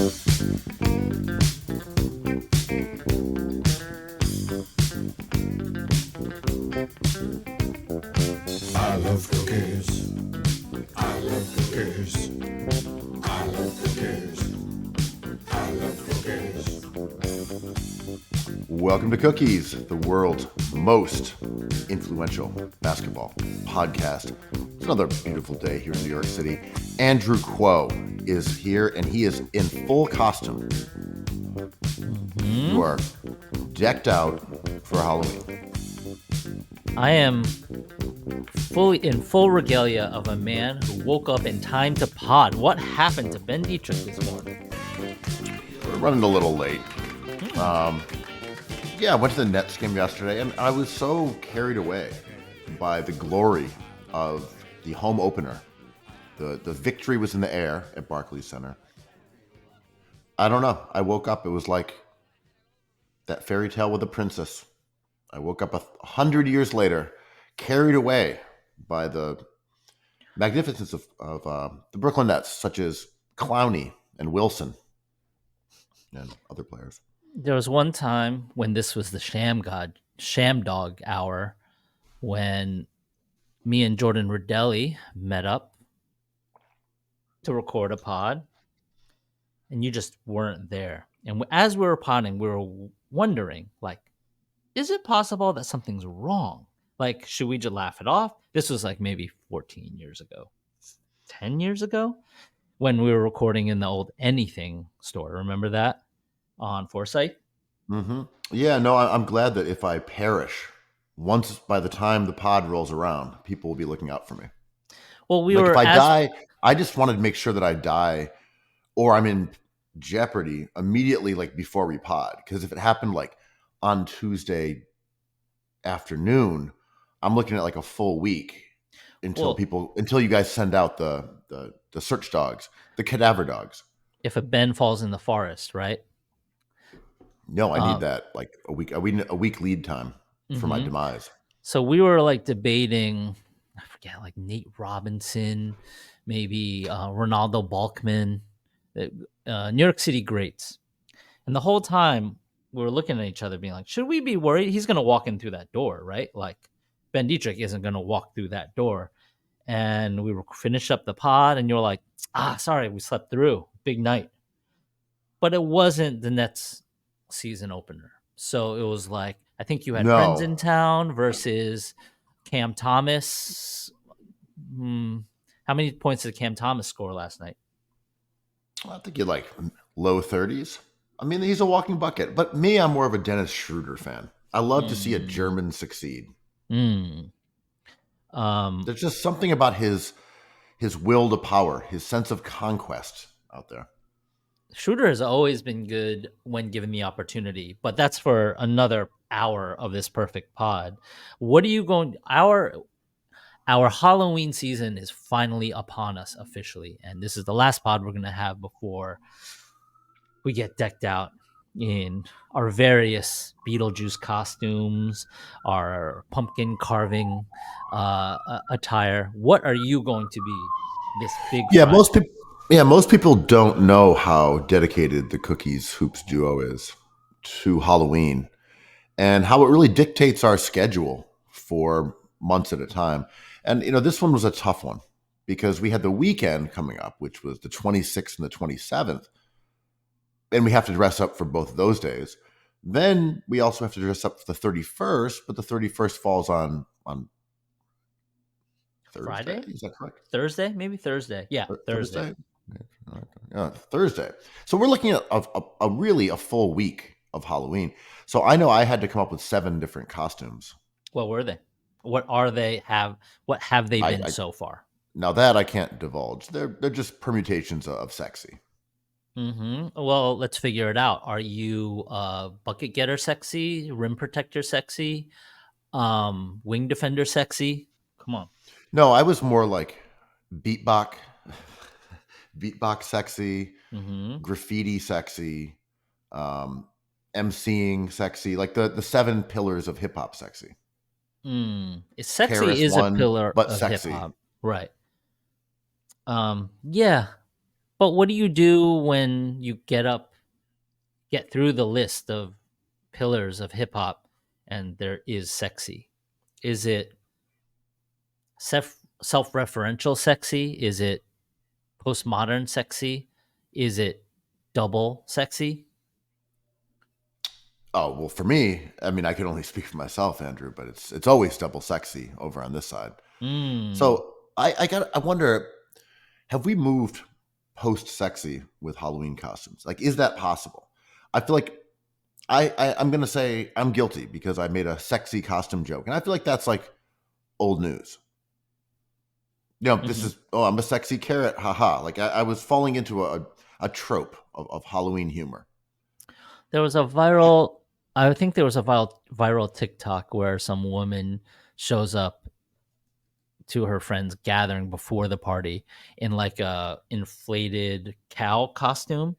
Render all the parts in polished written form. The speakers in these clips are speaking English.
I love cookies. I love cookies. I love cookies. I love cookies. Welcome to Cookies, the world's most influential basketball podcast. It's another beautiful day here in New York City. Andrew Kuo is here, and he is in full costume. You are decked out for Halloween. I am in full regalia of a man who woke up in time to pod. What happened to Ben Dietrich this morning? We're running a little late. Yeah, I went to the Nets game yesterday, and I was so carried away by the glory of the home opener. The victory was in the air at Barclays Center. I don't know. I woke up. It was like that fairy tale with the princess. I woke up 100 years later, carried away by the magnificence of the Brooklyn Nets, such as Clowney and Wilson and other players. There was one time when this was the sham dog hour, when me and Jordan Rodelli met up to record a pod, and you just weren't there. And as we were podding, we were wondering, like, is it possible that something's wrong? Like, should we just laugh it off? This was like maybe 14 years ago, 10 years ago, when we were recording in the old Anything store. Remember that on Forsyth? Mm-hmm. Yeah, no, I'm glad that if I perish, once by the time the pod rolls around, people will be looking out for me. Well, If I die, I just wanted to make sure that I die or I'm in jeopardy immediately, like before we pod. Because if it happened like on Tuesday afternoon, I'm looking at like a full week until you guys send out the search dogs, the cadaver dogs. If a Ben falls in the forest, right? No, I need that like a week lead time for my demise. So we were like debating, I forget, like Nate Robinson, maybe Ronaldo Balkman, New York City greats. And the whole time we were looking at each other being like, should we be worried? He's going to walk in through that door, right? Like Ben Dietrich isn't going to walk through that door. And we were finished up the pod and you're like, sorry, we slept through. Big night. But it wasn't the Nets season opener. So it was like, I think you had friends in town versus Cam Thomas. How many points did Cam Thomas score last night? I think you're like low 30s. I mean, he's a walking bucket. But me, I'm more of a Dennis Schroeder fan. I love to see a German succeed. There's just something about his will to power, his sense of conquest out there. Schroeder has always been good when given the opportunity, but that's for another hour of this perfect pod. What are you going? Our Halloween season is finally upon us officially, and this is the last pod we're going to have before we get decked out in our various Beetlejuice costumes, our pumpkin carving attire. What are you going to be this big? Most people don't know how dedicated the Cookies Hoops duo is to Halloween and how it really dictates our schedule for months at a time. And, this one was a tough one because we had the weekend coming up, which was the 26th and the 27th. And we have to dress up for both of those days. Then we also have to dress up for the 31st, but the 31st falls on Thursday. Friday? Is that correct? Thursday? Maybe Thursday. Yeah, Thursday. Thursday. So we're looking at a full week of Halloween. So I know I had to come up with 7 different costumes. What were they? What are they? What have they been so far? Now that I can't divulge. They're just permutations of sexy. Well, let's figure it out. Are you bucket getter sexy, rim protector sexy, wing defender sexy? Come on. No, I was more like beatbox sexy, graffiti sexy, MCing sexy, like the 7 pillars of hip hop sexy. Sexy Paris is one, a pillar but of sexy. hip hop, right? Yeah. But what do you do when you get through the list of pillars of hip hop and there is sexy? Is it self-referential sexy? Is it postmodern sexy? Is it double sexy? Oh well, for me, I mean, I can only speak for myself, Andrew, but it's always double sexy over on this side. Mm. So I wonder, have we moved post sexy with Halloween costumes? Like, is that possible? I feel like I'm gonna say I'm guilty because I made a sexy costume joke, and I feel like that's like old news. This Hmm. is, oh, I'm a sexy carrot, haha. Like I was falling into a trope of Halloween humor. There was a viral, I think there was a viral TikTok where some woman shows up to her friends gathering before the party in like a inflated cow costume,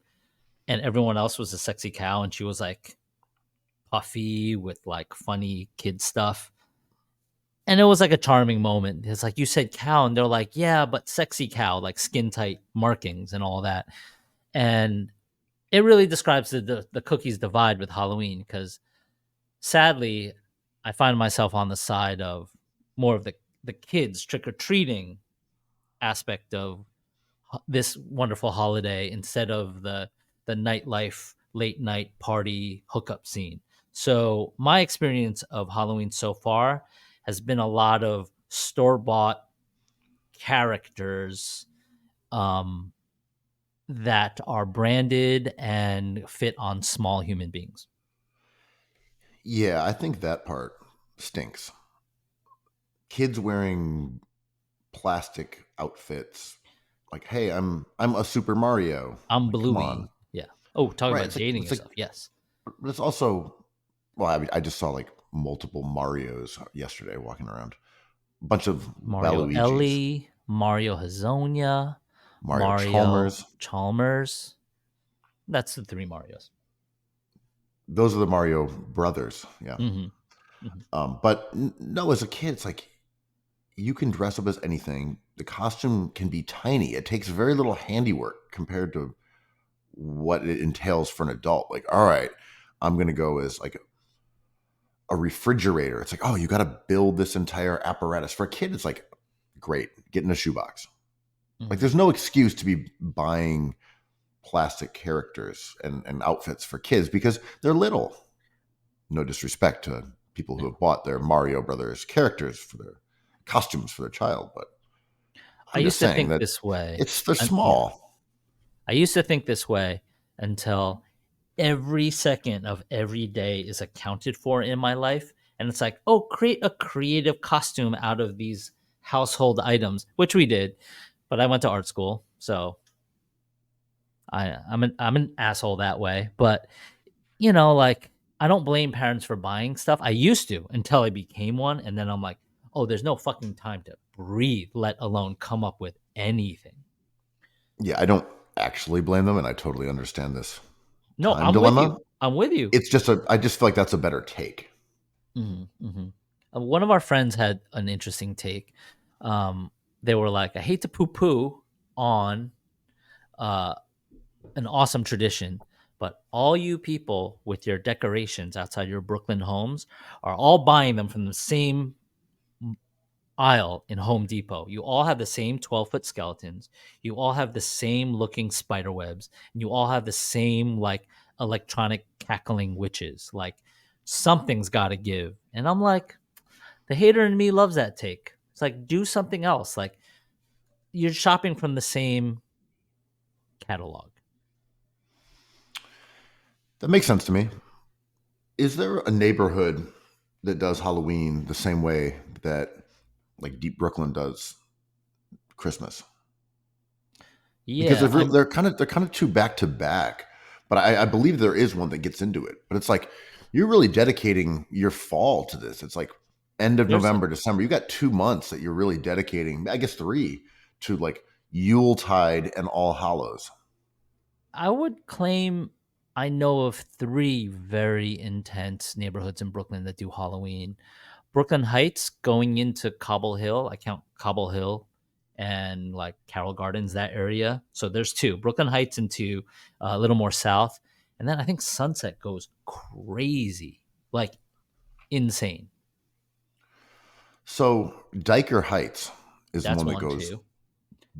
and everyone else was a sexy cow, and she was like puffy with like funny kid stuff. And it was like a charming moment. It's like, you said cow, and they're like, yeah, but sexy cow, like skin tight markings and all that. And it really describes the cookies divide with Halloween, because sadly, I find myself on the side of more of the kids trick or treating aspect of this wonderful holiday instead of the nightlife late night party hookup scene. So my experience of Halloween so far has been a lot of store bought characters, um, that are branded and fit on small human beings. Yeah, I think that part stinks. Kids wearing plastic outfits, like, hey, I'm a Super Mario. I'm Like, come on, Bluey. Yeah. Oh, talking right? about dating It's like, yourself. Yes. but it's also, well, I mean, I just saw like multiple Mario's yesterday walking around, a bunch of Mario Waluigis, Ellie, Mario Hazonia, Mario Mario Chalmers. Chalmers. That's the three Marios. Those are the Mario brothers. Yeah. Hmm. Hmm. But no, as a kid, it's like you can dress up as anything. The costume can be tiny. It takes very little handiwork compared to what it entails for an adult. Like, all right, I'm going to go as like a refrigerator. It's like, oh, you got to build this entire apparatus. For a kid, it's like, great, get in a shoebox. Like, Hmm. there's no excuse to be buying plastic characters and outfits for kids because they're little. No disrespect to people who Yeah. have bought their Mario Brothers characters for their costumes for their child, but I I'm just used to saying think that this way. they're Yeah. small. I used to think this way until every second of every day is accounted for in my life. And it's like, oh, create a creative costume out of these household items, which we did. But I went to art school, so I'm an asshole that way. But like, I don't blame parents for buying stuff. I used to until I became one, and then I'm like, oh, there's no fucking time to breathe, let alone come up with anything. Yeah, I don't actually blame them, and I totally understand this No, time I'm with you. dilemma. I'm with you. It's just I just feel like that's a better take. Hmm. Hmm. One of our friends had an interesting take. Um, they were like, I hate to poo poo on uh, an awesome tradition, but all you people with your decorations outside your Brooklyn homes are all buying them from the same aisle in Home Depot. You all have the same 12-foot skeletons. You all have the same looking spider webs. And you all have the same like electronic cackling witches. Like, something's got to give. And I'm like, the hater in me loves that take. It's like, do something else. Like, you're shopping from the same catalog. That makes sense to me. Is there a neighborhood that does Halloween the same way that like Deep Brooklyn does Christmas? Because Yeah, I'm they're kind of two back to back. But I believe there is one that gets into it. But it's like you're really dedicating your fall to this. It's like end of there's November, December. You got 2 months that you're really dedicating. I guess three to like Yuletide and All Hallows. I would claim I know of three very intense neighborhoods in Brooklyn that do Halloween. Brooklyn Heights going into Cobble Hill. I count Cobble Hill and like Carroll Gardens, that area. So there's two, Brooklyn Heights and two, a little more south. And then I think Sunset goes crazy, like insane. So Diker Heights is the That's one that one goes too.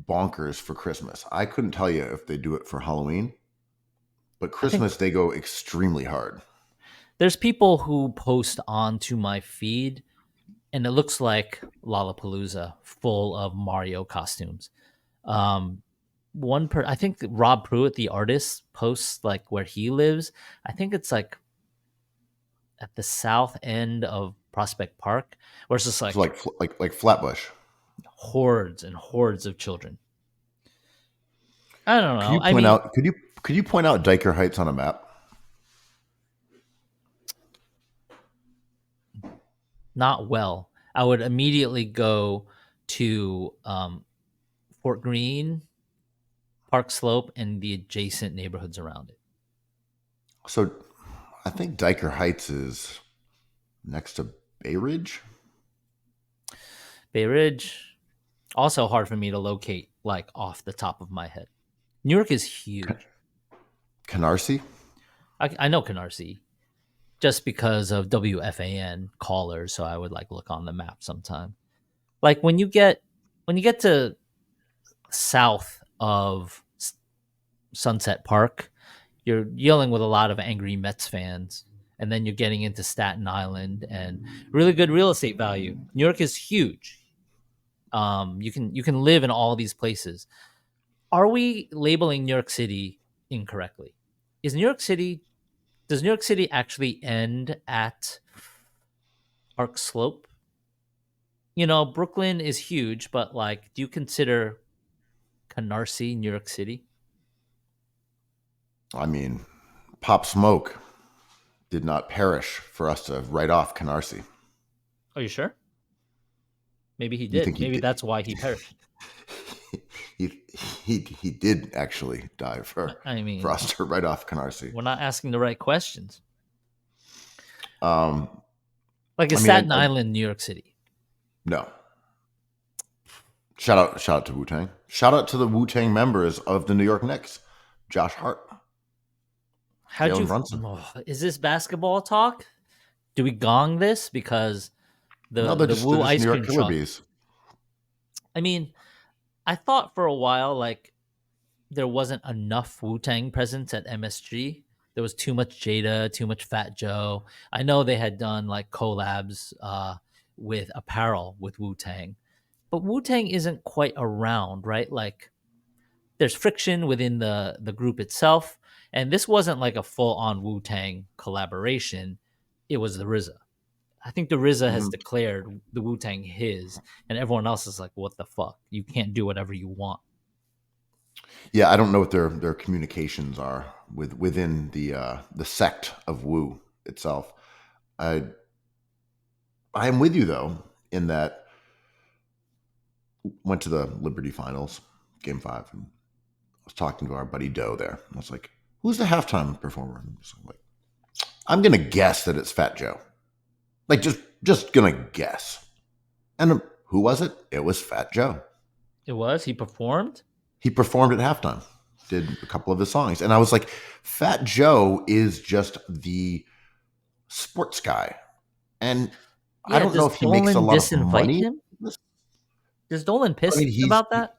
bonkers for Christmas. I couldn't tell you if they do it for Halloween, but I think Christmas they go extremely hard. there's people who post onto my feed, and it looks like Lollapalooza full of Mario costumes. Um, I think Rob Pruitt, the artist, posts like where he lives. I think it's like at the south end of Prospect Park, where it's just So like like Flatbush. hordes and hordes of children. I don't Could know. you I point mean, out could you point out Diker Heights on a map? not well. I would immediately go to Fort Greene, Park Slope, and the adjacent neighborhoods around it. So I think Diker Heights is next to Bay Ridge. Bay Ridge, also hard for me to locate like off the top of my head. New York is huge. Canarsie? I know Canarsie just because of WFAN callers, so I would like look on the map sometime. Like when you get to south of Sunset Park, you're dealing with a lot of angry Mets fans, and then you're getting into Staten Island and really good real estate value. New York is huge. You can live in all these places. Are we labeling New York City incorrectly? Is New York City Does New York City actually end at Park Slope? You know, Brooklyn is huge, but like, do you consider Canarsie New York City? I mean, Pop Smoke did not perish for us to write off Canarsie. Are you sure? Maybe he You did. think he Maybe did? that's why he perished. he, he did actually die I for mean, us to write off Canarsie. we're not asking the right questions. Um, Like, I is mean, Staten Island New York City? no. Shout out to Wu Tang. Shout out to the Wu Tang members of the New York Knicks, Josh Hart, How'd Jalen you? Brunson. Oh, is this basketball talk? Do we gong this because No, the they're Wu just ice New York cream Killer truck? Bees. I mean, I thought for a while like there wasn't enough Wu Tang presence at MSG. There was too much Jada, too much Fat Joe. I know they had done like collabs with apparel with Wu Tang, but Wu Tang isn't quite around, right? Like there's friction within the group itself, and this wasn't like a full on Wu Tang collaboration. It was the RZA. I think the RZA has Mhm. declared the Wu Tang his, and everyone else is like, "What the fuck? You can't do whatever you want." Yeah, I don't know what their communications are within the sect of Wu itself. I I am with you though in that went to the Liberty Finals, Game 5, and I was talking to our buddy Doe there. I was like, "Who's the halftime performer?" And so I'm like, "I'm gonna guess that it's Fat Joe." Like just gonna guess. And who was it? It was Fat Joe. It was. He performed. He performed at halftime, did a couple of his songs, and I was like, Fat Joe is just the sports guy, and I Yeah. don't know Does if he makes a Dolan lot of disinvite money. him? Does Dolan I piss mean, about that?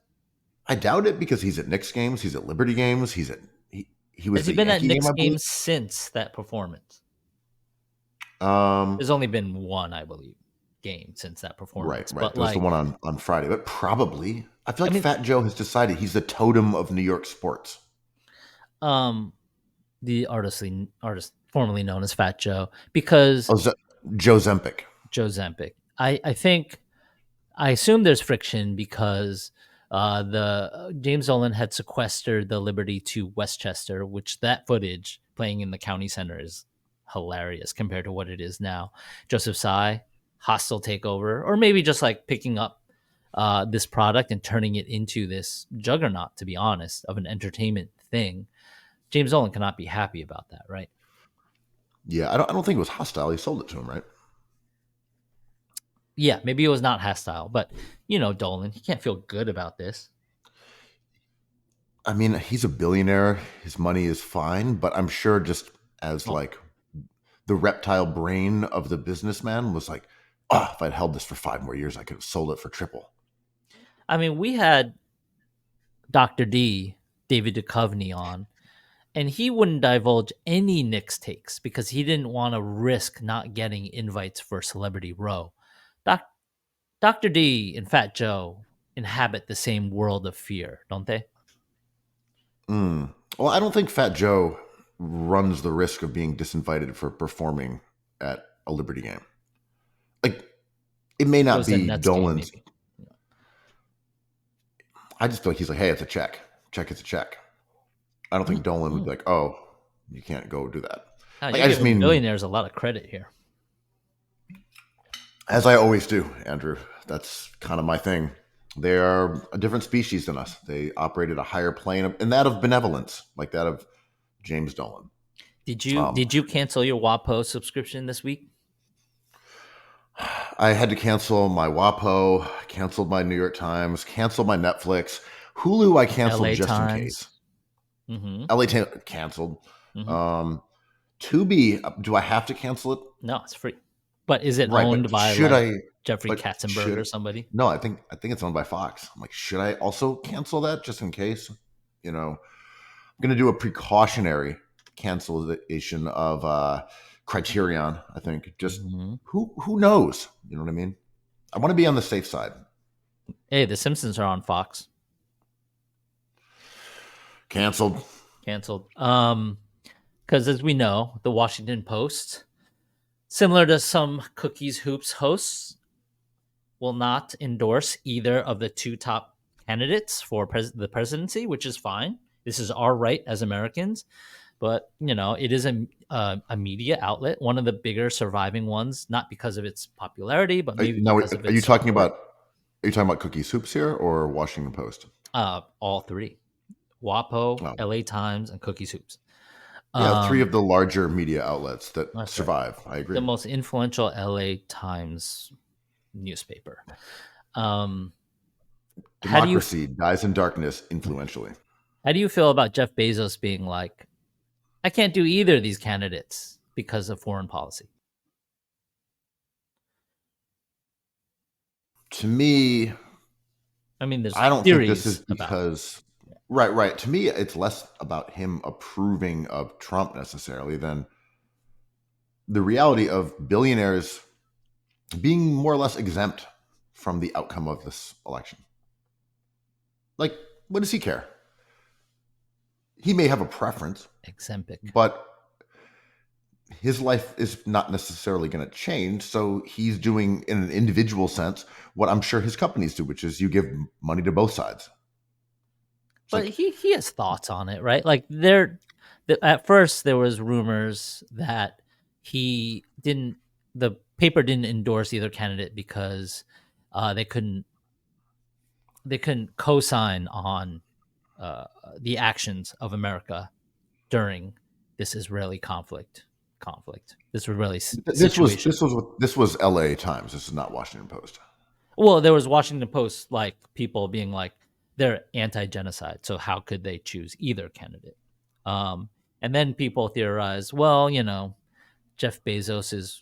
I doubt it because he's at Knicks games, he's at Liberty games, he was Has he the been at Yankee game, Knicks I believe. games since that performance? Um, There's only been one, I believe, game since that right, performance. right. But There was the like, one on Friday, but probably I feel I like mean, Fat Joe has decided he's the totem of New York sports. um, the artist formerly known as Fat Joe, because Oh, Joe Zempic. Joe Zempic. I assume there's friction because the James Dolan had sequestered the Liberty to Westchester, which that footage playing in the county center is hilarious compared to what it is now. Joseph Tsai, hostile takeover, or maybe just like picking up this product and turning it into this juggernaut, to be honest, of an entertainment thing. James Dolan cannot be happy about that, right? Yeah, I don't think it was hostile. He sold it to him, right? Yeah, maybe it was not hostile, but you know, Dolan, he can't feel good about this. I mean, he's a billionaire. His money is fine, but I'm sure just as Oh, like the reptile brain of the businessman was like, oh, if I'd held this for 5 more years, I could have sold it for triple. I mean, we had Dr. D, David Duchovny on, and he wouldn't divulge any Knicks takes because he didn't want to risk not getting invites for Celebrity Row. Doc, Dr. D and Fat Joe inhabit the same world of fear, don't they? Mm. Well, I don't think Fat Joe runs the risk of being disinvited for performing at a Liberty game. Like, it may not Goes to a be Nets game, Dolan's. maybe. I just feel like he's like, hey, it's a check. Check is a check. I don't think Dolan would be Mm. like, oh, you can't go do that. Ah, Like, you're I just giving mean, billionaires a lot of credit here. as I always do, Andrew, that's kind of my thing. They are a different species than us. They operate at a higher plane and that of benevolence, like that of James Dolan. Did you cancel your WAPO subscription this week? I had to cancel my WAPO, canceled my New York Times, canceled my Netflix. Hulu, I canceled LA just in Times. case. Mm-hmm. Canceled. Mm-hmm. Um, Tubi, do I have to cancel it? No, it's free. But is it Right, owned but by should like I? Jeffrey But Katzenberg or should somebody? no? I think it's owned by Fox. I'm like, should I also cancel that just in case? You know, I'm gonna do a precautionary cancellation of Criterion. I think just Mm-hmm. who knows? You know what I mean? I want to be on the safe side. Hey, The Simpsons are on Fox. Canceled. Canceled. Because as we know, the Washington Post, similar to some Cookies Hoops hosts, will not endorse either of the two top candidates for the presidency, which is fine. This is our right as Americans, but you know it is a media outlet, one of the bigger surviving ones, not because of its popularity, but maybe Now, because of are you its talking support. about? Are you talking about Cookie Soups here or Washington Post? All three: WAPO, Oh, LA Times, and Cookies Hoops. yeah, three Um, of the larger media outlets that that's right. survive. I The agree. most influential LA Times newspaper. Um, how do you Democracy dies in darkness influentially. how do you feel about Jeff Bezos being like, I can't do either of these candidates because of foreign policy? To me, I mean, there's I don't think this is theories about it. because right. To me, it's less about him approving of Trump necessarily than the reality of billionaires being more or less exempt from the outcome of this election. Like, what does he care? He may have a preference, Exempic. but his life is not necessarily going to change. So he's doing, in an individual sense, what I'm sure his companies do, which is you give money to both sides. It's But like, he has thoughts on it, right? Like at first there was rumors that he didn't the paper didn't endorse either candidate because they couldn't co-sign on uh, the actions of America during this Israeli this Israeli this was situation. this was this was L.A. Times. This is not Washington Post. Well, there was Washington Post like people being like they're anti-genocide, so how could they choose either candidate? And then people theorized, well, you know, Jeff Bezos is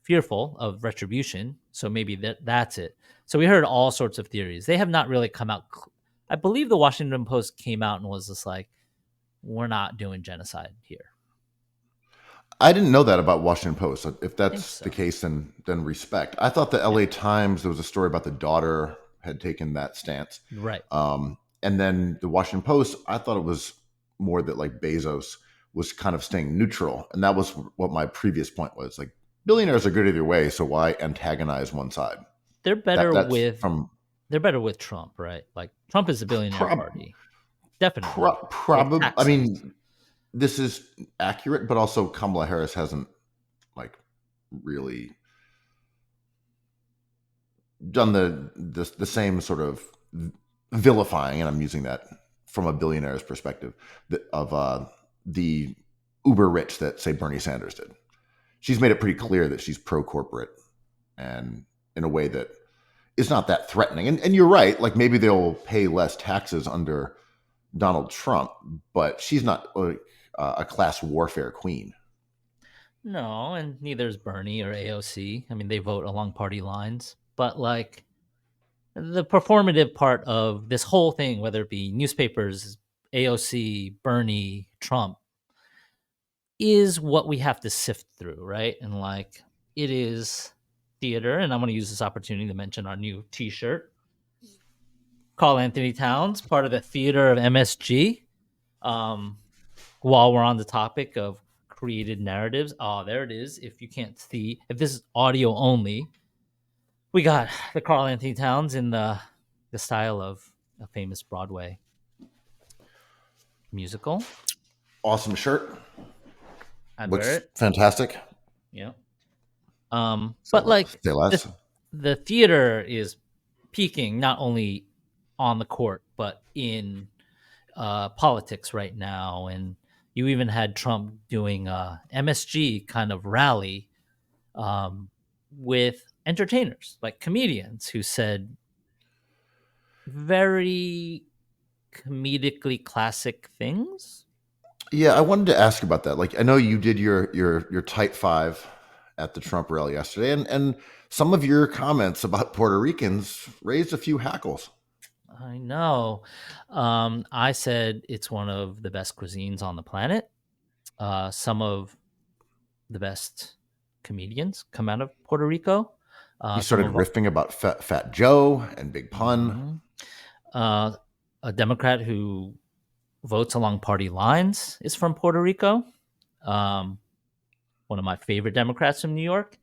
fearful of retribution, so maybe that's it. So we heard all sorts of theories. They have not really come out. I believe the Washington Post came out and was just like, "We're not doing genocide here." I didn't know that about Washington Post. If I think that's the so. case, then respect. I thought the Yeah. L.A. Times, there was a story about the daughter had taken that stance. Right. And then the Washington Post, I thought it was more that like Bezos was kind of staying neutral. And that was what my previous point was. Like, billionaires are good either way, so why antagonize one side? They're better That's with from they're better with Trump, right? Like Trump is a billionaire prob, party, definitely. They have I taxes. mean, this is accurate, but also Kamala Harris hasn't like really done the same sort of vilifying, and I'm using that from a billionaire's perspective, of the uber rich that say Bernie Sanders did. She's made it pretty clear that she's pro corporate and in a way that is not that threatening. And you're right. Like maybe they'll pay less taxes under Donald Trump, but she's not a class warfare queen. No, and neither is Bernie or AOC. I mean, they vote along party lines, but like the performative part of this whole thing, whether it be newspapers, AOC, Bernie, Trump, is what we have to sift through, right? And like it is theater, and I'm going to use this opportunity to mention our new T-shirt. Carl Anthony Towns, part of the theater of MSG. While we're on the topic of created narratives, there it is. If you can't see, if this is audio only, we got the Carl Anthony Towns in the style of a famous Broadway musical. Awesome shirt. I'd Looks wear it. fantastic. Yeah. But like Say less. the theater is peaking not only on the court but in politics right now, and you even had Trump doing a MSG kind of rally with entertainers like comedians who said very comedically classic things. Yeah, I wanted to ask about that. Like, I know you did your tight five at the Trump rally yesterday, and some of your comments about Puerto Ricans raised a few hackles. I know. I said it's one of the best cuisines on the planet. Some of the best comedians come out of Puerto Rico. You started riffing about Fat Joe and Big Pun. Mm-hmm. A Democrat who votes along party lines is from Puerto Rico. One of my favorite Democrats from New York.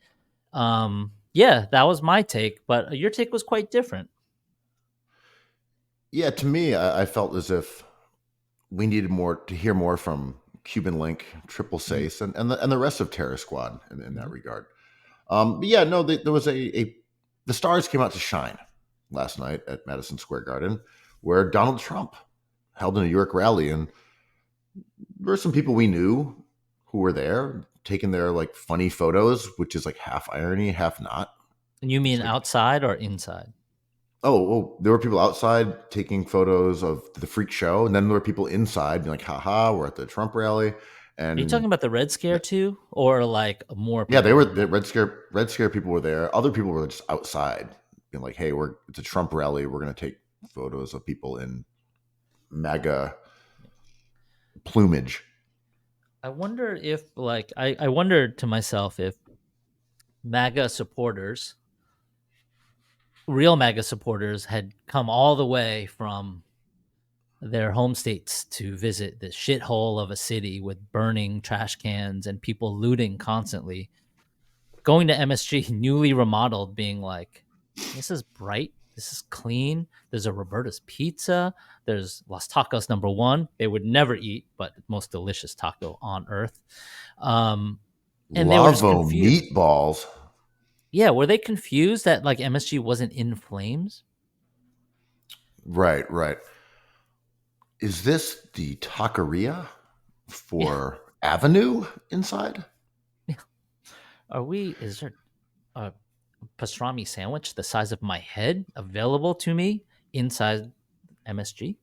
Yeah, that was my take, but your take was quite different. Yeah, to me, I felt as if we needed to hear more from Cuban Link, Triple Sace, and the rest of Terror Squad in that regard. But yeah, no, there was the stars came out to shine last night at Madison Square Garden, where Donald Trump held a New York rally, and there were some people we knew who were there taking their like funny photos, which is like half irony, half not. And you mean outside or inside? Oh, there were people outside taking photos of the freak show, and then there were people inside being like, haha, we're at the Trump rally. And are you talking about the Red Scare too? Or like more people? Yeah, they were the Red Scare people were there. Other people were just outside being like, hey, it's a Trump rally. We're gonna take photos of people in MAGA plumage. I wonder if like I wondered to myself if MAGA supporters, real MAGA supporters, had come all the way from their home states to visit this shithole of a city with burning trash cans and people looting constantly, going to MSG newly remodeled, being like, this is bright, this is clean, there's a Roberta's Pizza, there's Los Tacos #1, they would never eat, but most delicious taco on earth. And they were just confused. Meatballs. Yeah, were they confused that like MSG wasn't in flames? Right. Is this the taqueria for Avenue inside? Yeah. Is there a pastrami sandwich the size of my head available to me inside MSG?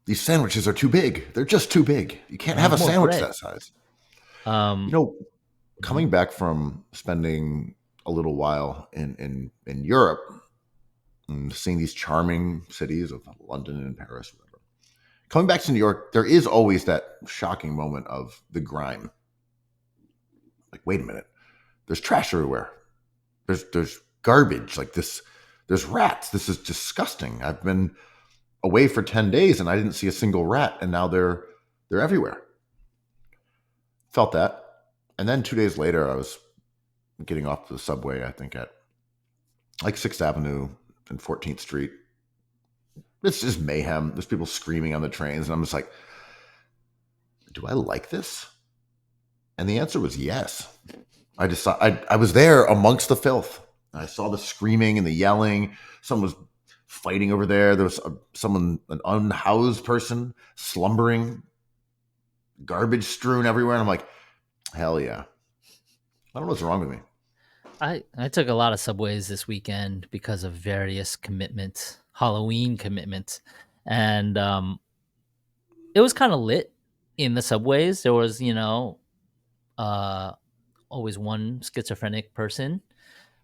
These sandwiches are too big. They're just too big. You can't have a sandwich that size. Coming back from spending a little while in Europe and seeing these charming cities of London and Paris, whatever. Coming back to New York, there is always that shocking moment of the grime. Like, wait a minute. There's trash everywhere. There's garbage like this. There's rats. This is disgusting. I've been away for 10 days and I didn't see a single rat, and now they're everywhere. Felt that. And then 2 days later, I was getting off the subway, I think at like 6th Avenue and 14th Street. It's just mayhem. There's people screaming on the trains, and I'm just like, do I like this? And the answer was yes. I was there amongst the filth. I saw the screaming and the yelling. Someone was fighting over there. There was an unhoused person slumbering, garbage strewn everywhere. And I'm like, hell yeah. I don't know what's wrong with me. I took a lot of subways this weekend because of various commitments, Halloween commitments, and it was kind of lit in the subways. There was, uh, always one schizophrenic person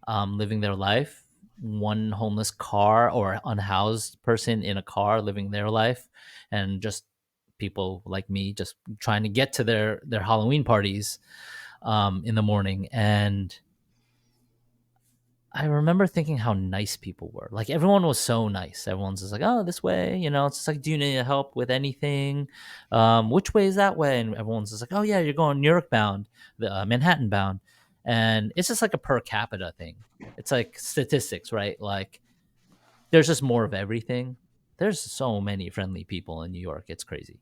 living their life, one homeless car or unhoused person in a car living their life, and just people like me just trying to get to their Halloween parties in the morning. And I remember thinking how nice people were. Like everyone was so nice. Everyone's just like, "Oh, this way," It's just like, "Do you need help with anything? Which way is that way?" And everyone's just like, "Oh yeah, you're going New York bound, the Manhattan bound," and it's just like a per capita thing. It's like statistics, right? Like there's just more of everything. There's so many friendly people in New York. It's crazy.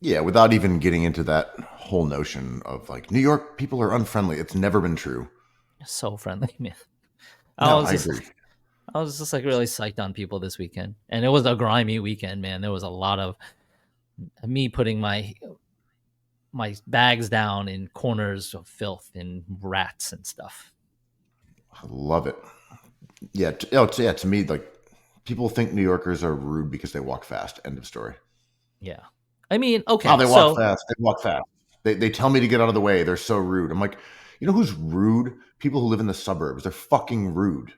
Yeah, without even getting into that whole notion of like New York people are unfriendly. It's never been true. So friendly, man. I No, was I just agree. I was just like really psyched on people this weekend, and it was a grimy weekend, man. There was a lot of me putting my bags down in corners of filth and rats and stuff. I love it. Yeah, yeah. To me, like people think New Yorkers are rude because they walk fast. End of story. Yeah. I mean, Oh, okay, they walk so fast. They walk fast. They tell me to get out of the way. They're so rude. I'm like, you know who's rude? People who live in the suburbs. They're fucking rude.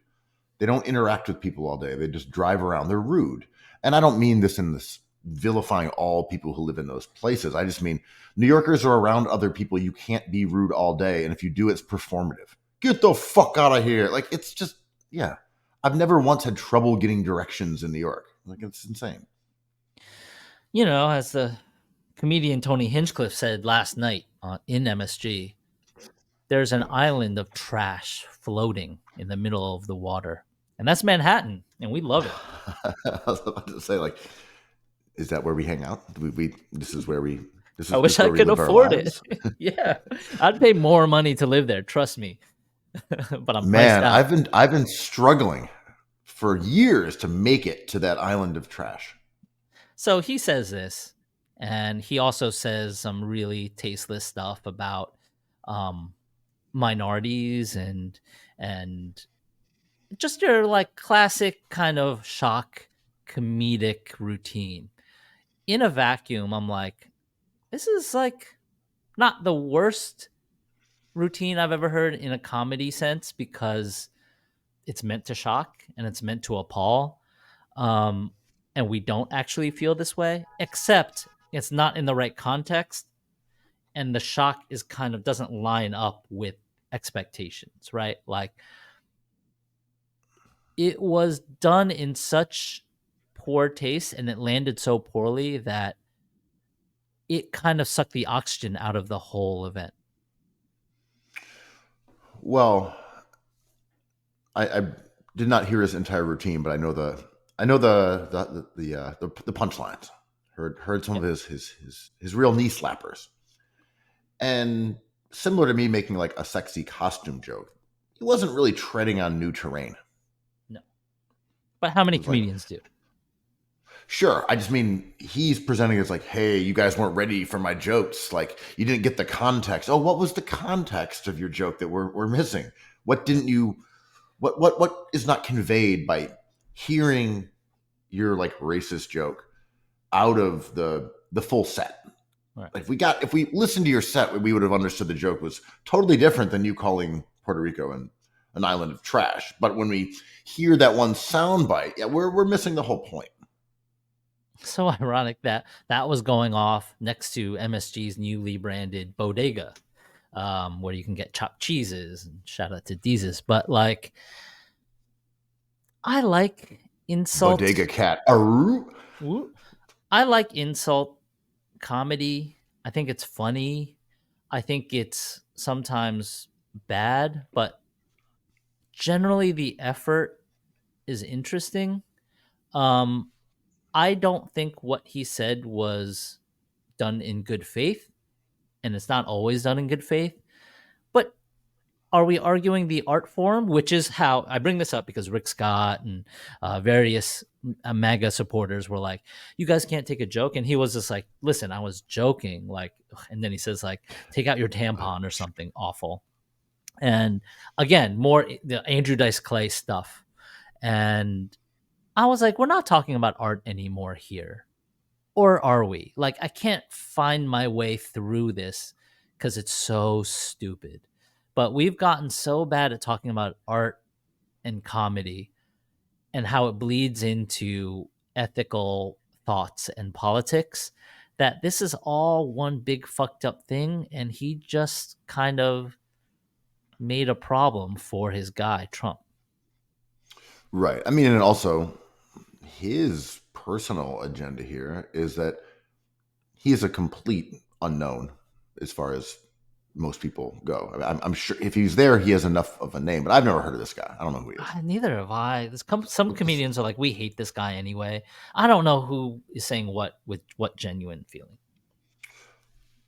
They don't interact with people all day. They just drive around. They're rude. And I don't mean this in this vilifying all people who live in those places. I just mean New Yorkers are around other people. You can't be rude all day. And if you do, it's performative. Get the fuck out of here. Like, it's just, yeah. I've never once had trouble getting directions in New York. Like, it's insane. as the comedian Tony Hinchcliffe said last night in MSG, there's an island of trash floating in the middle of the water, and that's Manhattan, and we love it. I was about to say, like, is that where we hang out? This is where we I wish I where we could live our afford it. lives. Yeah, I'd pay more money to live there. Trust me, but I'm priced Man, out. I've been struggling for years to make it to that island of trash. So he says this, and he also says some really tasteless stuff about um, minorities and just your like classic kind of shock comedic routine. In a vacuum, I'm like, this is like not the worst routine I've ever heard in a comedy sense because it's meant to shock and it's meant to appall. Um, and we don't actually feel this way, except it's not in the right context. And the shock is kind of doesn't line up with expectations, right? Like it was done in such poor taste and it landed so poorly that it kind of sucked the oxygen out of the whole event. Well, I did not hear his entire routine, but I know the punchlines. Heard some Yeah. of his real knee slappers, and similar to me making like a sexy costume joke, he wasn't really treading on new terrain. No. But how It many was like, comedians do? sure, I just mean he's presenting as like, hey, you guys weren't ready for my jokes. Like you didn't get the context. Oh, what was the context of your joke that we're missing? What didn't you? What is not conveyed by hearing your like racist joke out of the full set? Right. Like if we listened to your set, we would have understood the joke was totally different than you calling Puerto Rico an island of trash. But when we hear that one soundbite, yeah, we're missing the whole point. So ironic that that was going off next to MSG's newly branded bodega, where you can get chopped cheeses. And shout out to Jesus. But like, I like insult. Bodega cat. Aroo. I like insult comedy. I think it's funny. I think it's sometimes bad, but generally the effort is interesting. Um, I don't think what he said was done in good faith, and it's not always done in good faith. But are we arguing the art form, which is how I bring this up because Rick Scott and various MAGA supporters were like, "You guys can't take a joke," and he was just like, "Listen, I was joking." Like, and then he says like, "Take out your tampon" or something awful. And again, more the Andrew Dice Clay stuff. And I was like, we're not talking about art anymore here. Or are we? Like, I can't find my way through this because it's so stupid. But we've gotten so bad at talking about art and comedy and how it bleeds into ethical thoughts and politics that this is all one big fucked up thing. And he just kind of made a problem for his guy, Trump. Right. I mean, and also his personal agenda here is that he is a complete unknown as far as most people go. I mean, I'm sure if he's there, he has enough of a name, but I've never heard of this guy. I don't know who he is. Neither have I. Some comedians are like, we hate this guy anyway. I don't know who is saying what with what genuine feeling.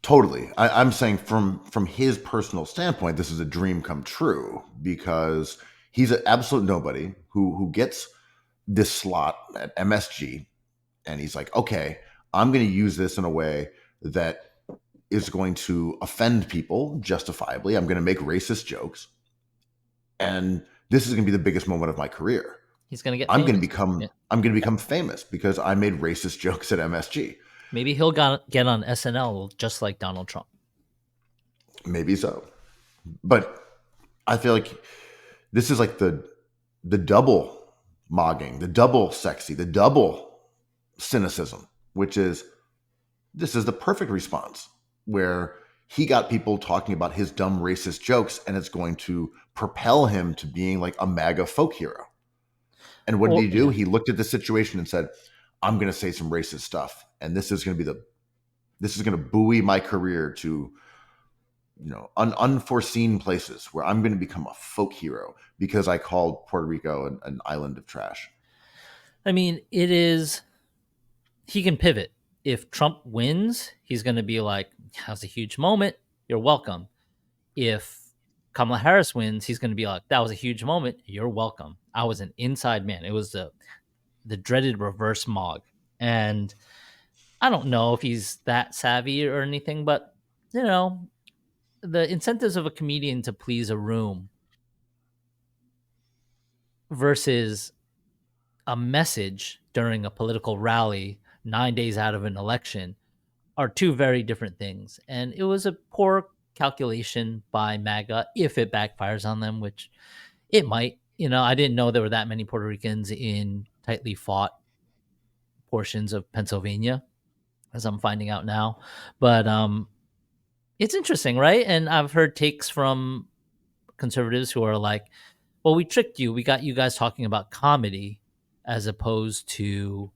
Totally. I'm saying from his personal standpoint, this is a dream come true because he's an absolute nobody who gets this slot at MSG, and he's like, okay, I'm going to use this in a way that is going to offend people justifiably. I'm going to make racist jokes, and this is going to be the biggest moment of my career. He's going to get. I'm going to famous. become. Yeah. I'm going to become famous because I made racist jokes at MSG. Maybe he'll get on SNL just like Donald Trump. Maybe so, but I feel like this is like the double mogging, the double sexy, the double cynicism, which is this is the perfect response where he got people talking about his dumb racist jokes, and it's going to propel him to being like a MAGA folk hero. And what did he do? Yeah. He looked at the situation and said, I'm going to say some racist stuff, and this is going to be this is going to buoy my career to unforeseen places where I'm going to become a folk hero because I called Puerto Rico an island of trash. I mean, it is. He can pivot. If Trump wins, he's going to be like, "That was a huge moment. You're welcome." If Kamala Harris wins, he's going to be like, "That was a huge moment. You're welcome. I was an inside man." It was the dreaded reverse Mog, and I don't know if he's that savvy or anything, but the incentives of a comedian to please a room versus a message during a political rally 9 days out of an election are two very different things. And it was a poor calculation by MAGA if it backfires on them, which it might. I didn't know there were that many Puerto Ricans in tightly fought portions of Pennsylvania, as I'm finding out now. But it's interesting, right? And I've heard takes from conservatives who are like, well, we tricked you. We got you guys talking about comedy as opposed to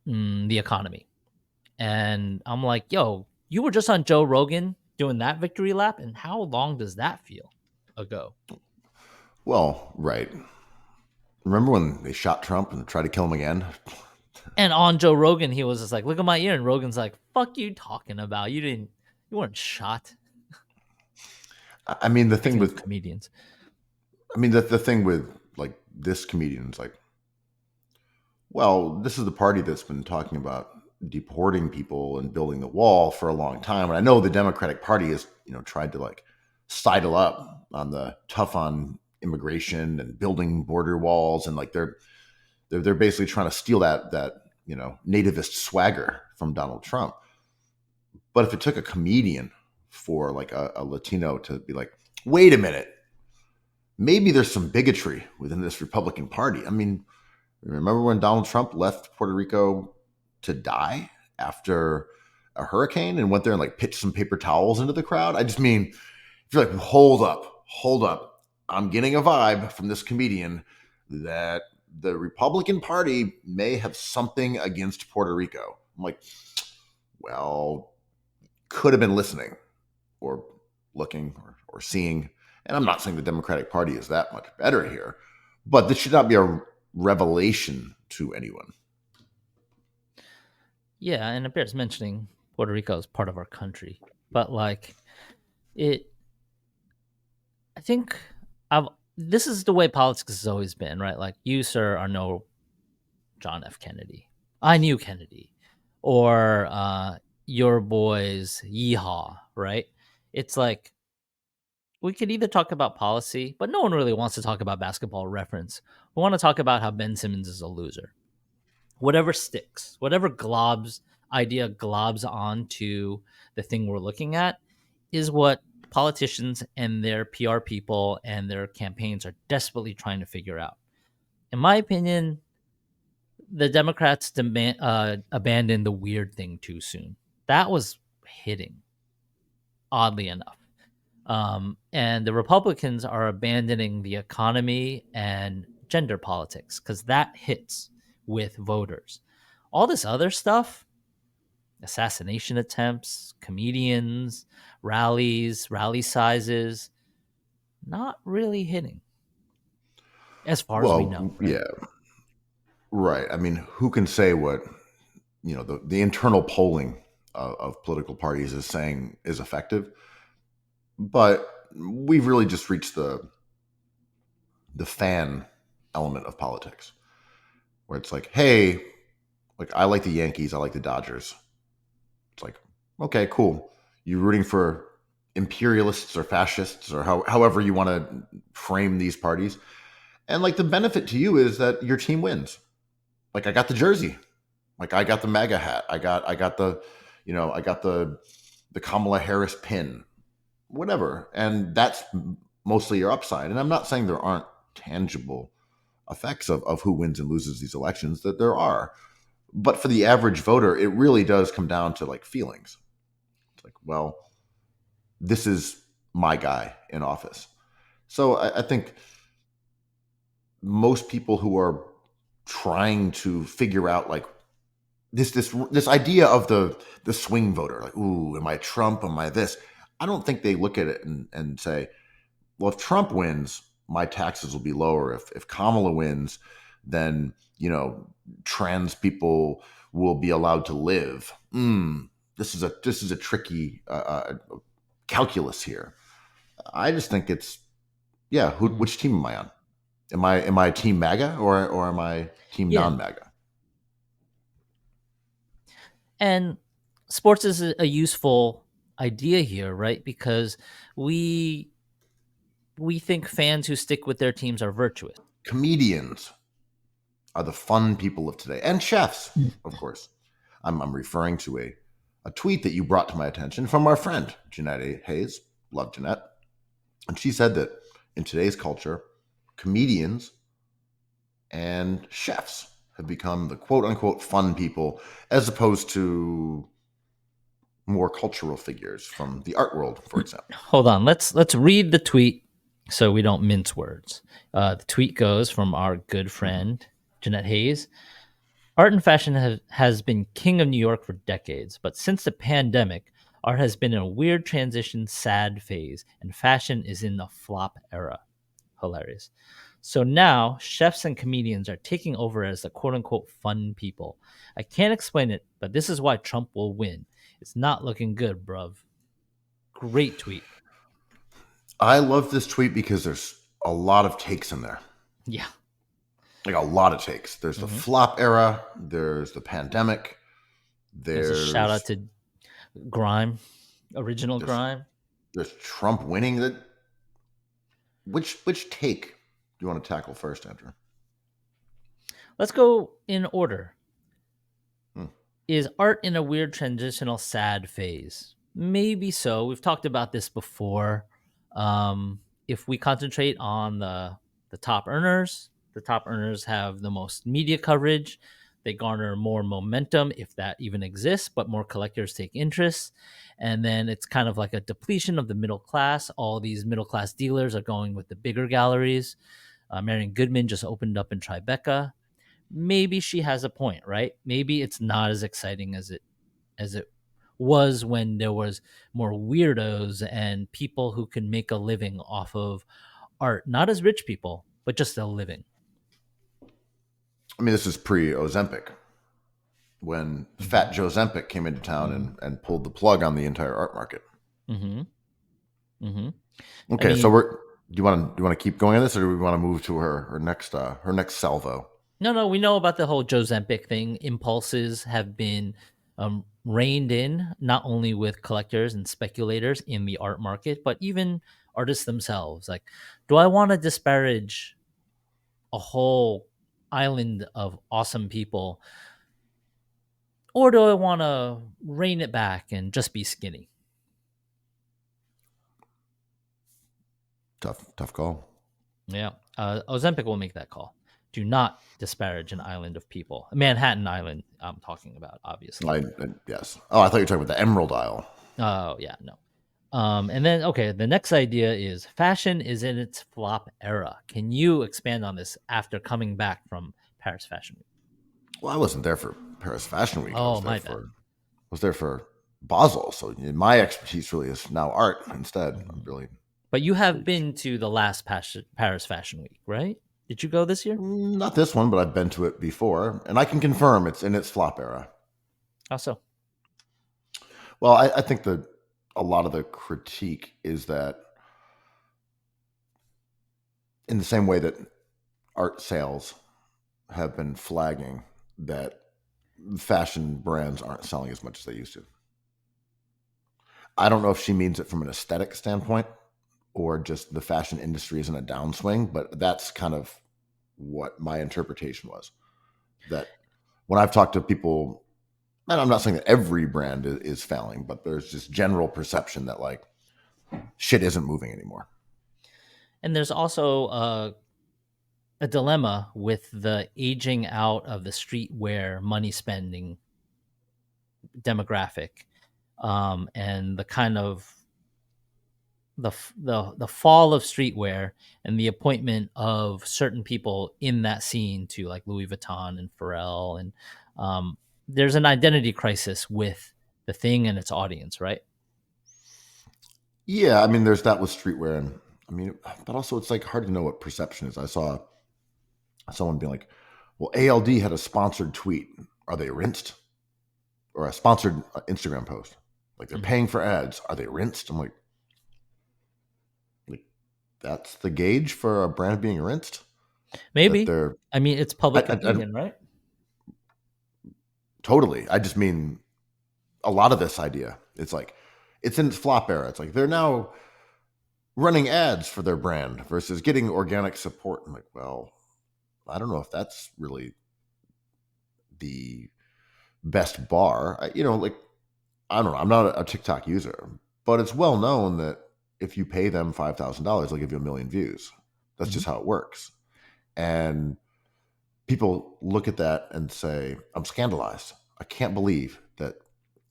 the economy. And I'm like, yo, you were just on Joe Rogan doing that victory lap. And how long does that feel ago? Well, right. Remember when they shot Trump and tried to kill him again? And on Joe Rogan, he was just like, look at my ear. And Rogan's like, fuck you talking about? You weren't shot. I mean, the thing with comedians. I mean, the thing with like this comedian is like, well, this is the party that's been talking about deporting people and building the wall for a long time. And I know the Democratic Party has, tried to like sidle up on the tough on immigration and building border walls. And like they're basically trying to steal that nativist swagger from Donald Trump. But if it took a comedian for like a Latino to be like, wait a minute, maybe there's some bigotry within this Republican Party. I mean, remember when Donald Trump left Puerto Rico to die after a hurricane and went there and like pitched some paper towels into the crowd? I just mean, if you're like, hold up. I'm getting a vibe from this comedian that the Republican Party may have something against Puerto Rico. I'm like, well, could have been listening or looking or seeing. And I'm not saying the Democratic Party is that much better here, but this should not be a revelation to anyone. Yeah, and it bears mentioning Puerto Rico is part of our country, but like I think this is the way politics has always been, right? Like you, sir, are no John F. Kennedy. I knew Kennedy, or your boys, yeehaw, right? It's like we could either talk about policy, but no one really wants to talk about Basketball Reference. We want to talk about how Ben Simmons is a loser. Whatever sticks, whatever idea globs onto the thing we're looking at is what politicians and their PR people and their campaigns are desperately trying to figure out. In my opinion, the Democrats abandoned the weird thing too soon. That was hitting, oddly enough. And the Republicans are abandoning the economy and gender politics because that hits with voters. All this other stuff, assassination attempts, comedians, rallies, rally sizes, not really hitting as far as we know. Right? Yeah, right. I mean, who can say what the internal polling of political parties is saying is effective? But we've really just reached the fan element of politics, where it's like, hey, like I like the Yankees, I like the Dodgers. It's like, okay, cool. You're rooting for imperialists or fascists or however you want to frame these parties. And like the benefit to you is that your team wins. Like I got the jersey. Like I got the MAGA hat. I got the Kamala Harris pin. Whatever. And that's mostly your upside. And I'm not saying there aren't tangible effects of who wins and loses these elections, that there are. But for the average voter, it really does come down to like feelings. It's like, well, this is my guy in office. So I think most people who are trying to figure out like this idea of the swing voter, like, ooh, am I Trump? Am I this? I don't think they look at it and say, well, if Trump wins, my taxes will be lower. If Kamala wins, then, trans people will be allowed to live. This is a tricky calculus here. I just think it's, which team am I on? Am I team MAGA or am I team non-MAGA? And sports is a useful idea here, right? Because we think fans who stick with their teams are virtuous. Comedians are the fun people of today, and chefs, of course. I'm referring to a tweet that you brought to my attention from our friend Jeanette Hayes. Love Jeanette, and she said that in today's culture, comedians and chefs have become the quote unquote fun people, as opposed to more cultural figures from the art world, for example. Hold on, let's read the tweet so we don't mince words. The tweet goes from our good friend Jeanette Hayes. Art and fashion has been king of New York for decades, but since the pandemic, art has been in a weird transition, sad phase, and fashion is in the flop era. Hilarious. So now, chefs and comedians are taking over as the quote-unquote fun people. I can't explain it, but this is why Trump will win. It's not looking good, bruv. Great tweet. I love this tweet because there's a lot of takes in there. Yeah. Like a lot of takes. There's the flop era. There's the pandemic. There's a shout out to Grime, original Grime. There's Trump winning. That which take do you want to tackle first, Andrew? Let's go in order. Is art in a weird transitional sad phase? Maybe so. We've talked about this before. If we concentrate on the top earners, the top earners have the most media coverage. They garner more momentum, if that even exists, but more collectors take interest. And then it's kind of like a depletion of the middle class. All these middle class dealers are going with the bigger galleries. Marion Goodman just opened up in Tribeca. Maybe she has a point, right? Maybe it's not as exciting as it was when there was more weirdos and people who can make a living off of art, not as rich people, but just a living. I mean, this is pre-Ozempic, when Fat Joe Zempic came into town and pulled the plug on the entire art market. Okay, so do you want to keep going on this, or do we want to move to her next salvo? No, we know about the whole Joe Zempic thing. Impulses have been reined in, not only with collectors and speculators in the art market, but even artists themselves. Like, do I want to disparage a whole island of awesome people, or do I want to rein it back and just be skinny? Tough call. Yeah. Ozempic will make that call. Do not disparage an island of people. Manhattan Island, I'm talking about, obviously. Yes. Oh, I thought you were talking about the Emerald Isle. Oh, yeah, no. And then, okay, the next idea is fashion is in its flop era. Can you expand on this after coming back from Paris Fashion Week? Well, I wasn't there for Paris Fashion Week. Oh, my bad. I was there for Basel. So my expertise really is now art instead. I'm really. But you have been to the last Paris Fashion Week, right? Did you go this year? Not this one, but I've been to it before, and I can confirm it's in its flop era. How so? Well, I think that a lot of the critique is that in the same way that art sales have been flagging, that fashion brands aren't selling as much as they used to. I don't know if she means it from an aesthetic standpoint or just the fashion industry is in a downswing, but that's kind of what my interpretation was. That when I've talked to people, and I'm not saying that every brand is failing, but there's just general perception that like shit isn't moving anymore. And there's also a dilemma with the aging out of the streetwear money spending demographic, and the kind of the fall of streetwear and the appointment of certain people in that scene to like Louis Vuitton and Pharrell, and there's an identity crisis with the thing and its audience, right? Yeah, I mean, there's that with streetwear, and I mean, but also it's like hard to know what perception is. I saw someone being like, "Well, ALD had a sponsored tweet. Are they rinsed?" Or a sponsored Instagram post. Like they're paying for ads. Are they rinsed? I'm like, that's the gauge for a brand being rinsed. Maybe. I mean, it's public opinion, right? Totally. I just mean a lot of this idea. It's like it's in its flop era. It's like they're now running ads for their brand versus getting organic support. I'm like, well, I don't know if that's really the best bar. Like I don't know. I'm not a TikTok user, but it's well known that if you pay them $5,000, they'll give you 1 million views. That's just how it works. And people look at that and say, I'm scandalized. I can't believe that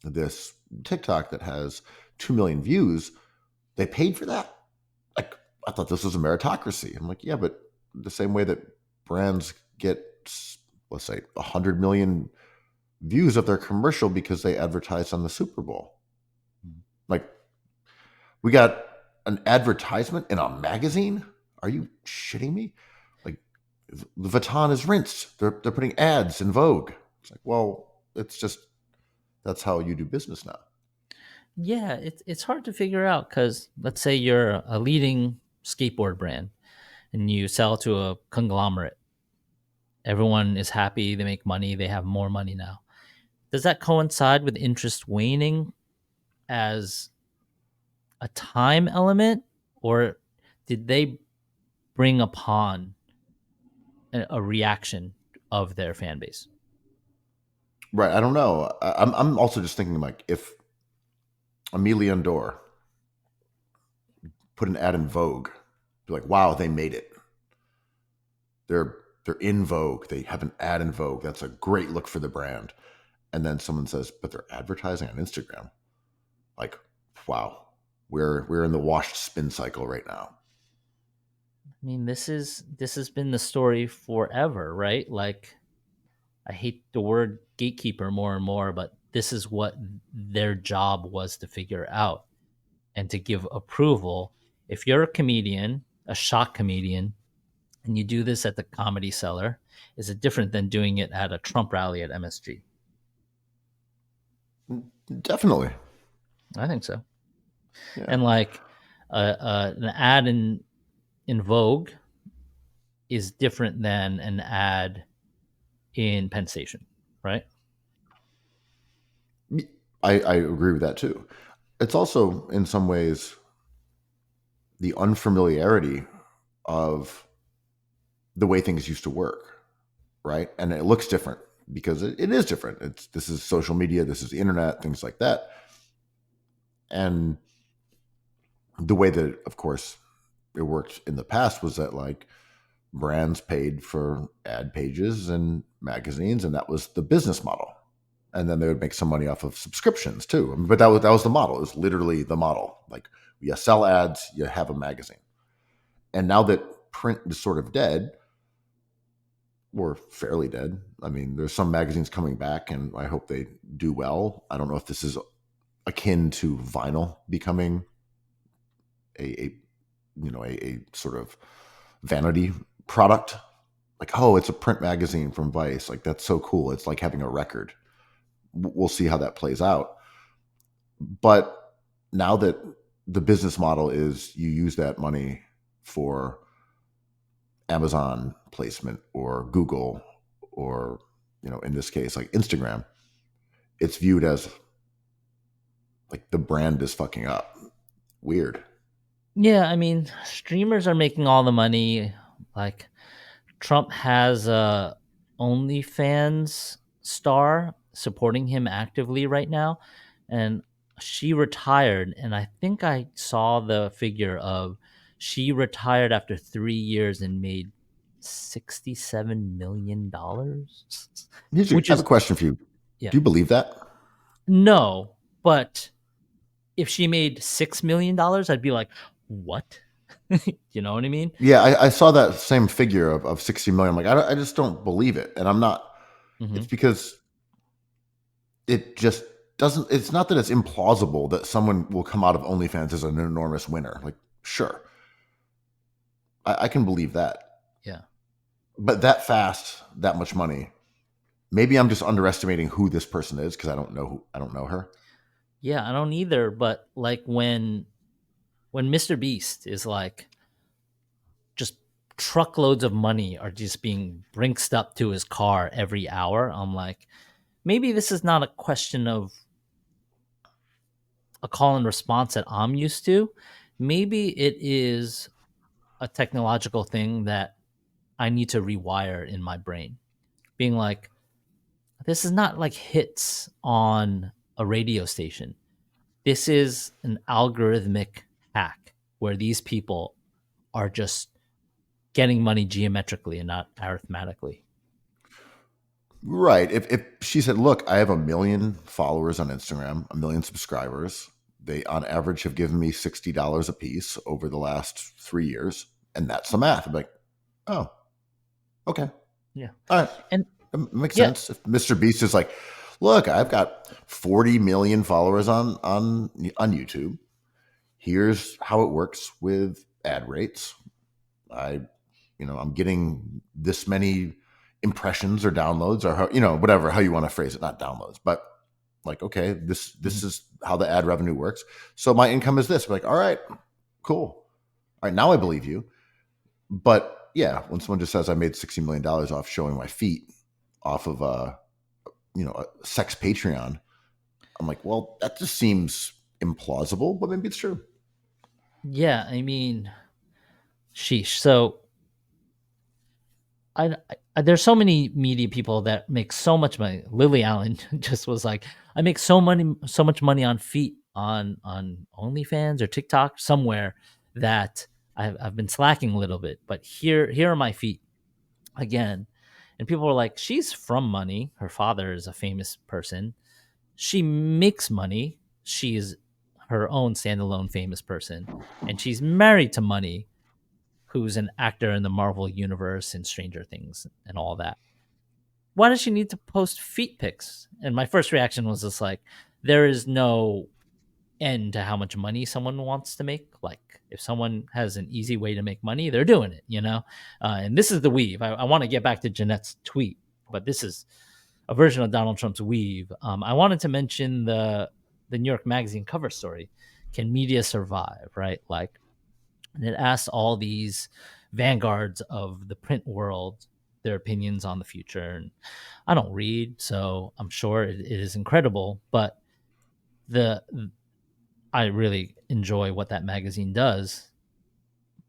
this TikTok that has 2 million views, they paid for that. Like, I thought this was a meritocracy. I'm like, yeah, but the same way that brands get, let's say, 100 million views of their commercial because they advertise on the Super Bowl. Like, we got an advertisement in a magazine? Are you shitting me? Like, Vuitton is rinsed. They're putting ads in Vogue. It's like, well, it's just that's how you do business now. Yeah, it's hard to figure out because let's say you're a leading skateboard brand and you sell to a conglomerate. Everyone is happy, they make money, they have more money now. Does that coincide with interest waning as a time element, or did they bring upon a reaction of their fan base? Right. I don't know. I'm also just thinking like if Amelia Dore put an ad in Vogue, be like, wow, they made it. They're in Vogue. They have an ad in Vogue. That's a great look for the brand. And then someone says, but they're advertising on Instagram. Like, wow, we're in the washed spin cycle right now. I mean, this has been the story forever, right? Like, I hate the word gatekeeper more and more, but this is what their job was to figure out and to give approval. If you're a comedian, a shock comedian, and you do this at the Comedy Cellar, is it different than doing it at a Trump rally at MSG? Definitely. I think so. Yeah. And like an ad in Vogue is different than an ad in Penn Station, right? I agree with that too. It's also in some ways the unfamiliarity of the way things used to work, right? And it looks different because it is different. This is social media, this is the internet, things like that. And the way that, of course, it worked in the past was that like brands paid for ad pages and magazines, and that was the business model. And then they would make some money off of subscriptions too. I mean, but that was the model. It was literally the model. Like you sell ads, you have a magazine. And now that print is sort of dead, or fairly dead. I mean, there's some magazines coming back, and I hope they do well. I don't know if this is akin to vinyl becoming a a sort of vanity product. Like, oh, it's a print magazine from Vice. Like, that's so cool. It's like having a record. We'll see how that plays out. But now that the business model is you use that money for Amazon placement or Google or, in this case, like Instagram, it's viewed as like the brand is fucking up. Weird. Yeah, I mean, streamers are making all the money. Like Trump has a OnlyFans star supporting him actively right now, and she retired. And I think I saw the figure of she retired after 3 years and made $67 million, which I have a is question for you. yeah, Do you believe that? no, but if she made $6 million, I'd be like, what? You know what I mean? Yeah, I saw that same figure of 60 million. I'm like, I just don't believe it. And I'm not, Hmm. it's because it just doesn't, it's not that it's implausible that someone will come out of OnlyFans as an enormous winner. Like, sure, I can believe that. Yeah. But that fast, that much money, maybe I'm just underestimating who this person is because I don't know her. Yeah, I don't either. But like when Mr. Beast is like just truckloads of money are just being brinksed up to his car every hour, I'm like, maybe this is not a question of a call and response that I'm used to. Maybe it is a technological thing that I need to rewire in my brain. Being like, this is not like hits on a radio station. This is an algorithmic hack where these people are just getting money geometrically and not arithmetically. Right. If she said, "Look, I have 1 million followers on Instagram, 1 million subscribers. They on average have given me $60 a piece over the last 3 years," and that's the math. I'm like, "Oh, okay, Yeah. all right, And it makes yeah, sense." If Mr. Beast is like, "Look, I've got 40 million followers on YouTube. Here's how it works with ad rates. I I'm getting this many impressions or downloads or whatever, how you want to phrase it, not downloads, but like, okay, this mhm. is how the ad revenue works. So my income is this. Like, all right, cool. All right, now I believe you. But yeah, when someone just says I made $60 million off showing my feet off of a sex Patreon, I'm like, well, that just seems implausible, but maybe it's true. Yeah, I mean, sheesh. So there's so many media people that make so much money. Lily Allen just was like, I make so much money on feet on OnlyFans or TikTok somewhere that I've been slacking a little bit. But here are my feet again. And people are like, she's from money. Her father is a famous person. She makes money. She's her own standalone famous person, and she's married to money, who's an actor in the Marvel universe and Stranger Things and all that. Why does she need to post feet pics? And my first reaction was just like, there is no end to how much money someone wants to make. Like, if someone has an easy way to make money, they're doing it, you know? And this is the weave. I want to get back to Jeanette's tweet, but this is a version of Donald Trump's weave. I wanted to mention the New York Magazine cover story. Can media survive? Right? Like, and it asks all these vanguards of the print world their opinions on the future. And I don't read, so I'm sure it is incredible. But the I really enjoy what that magazine does,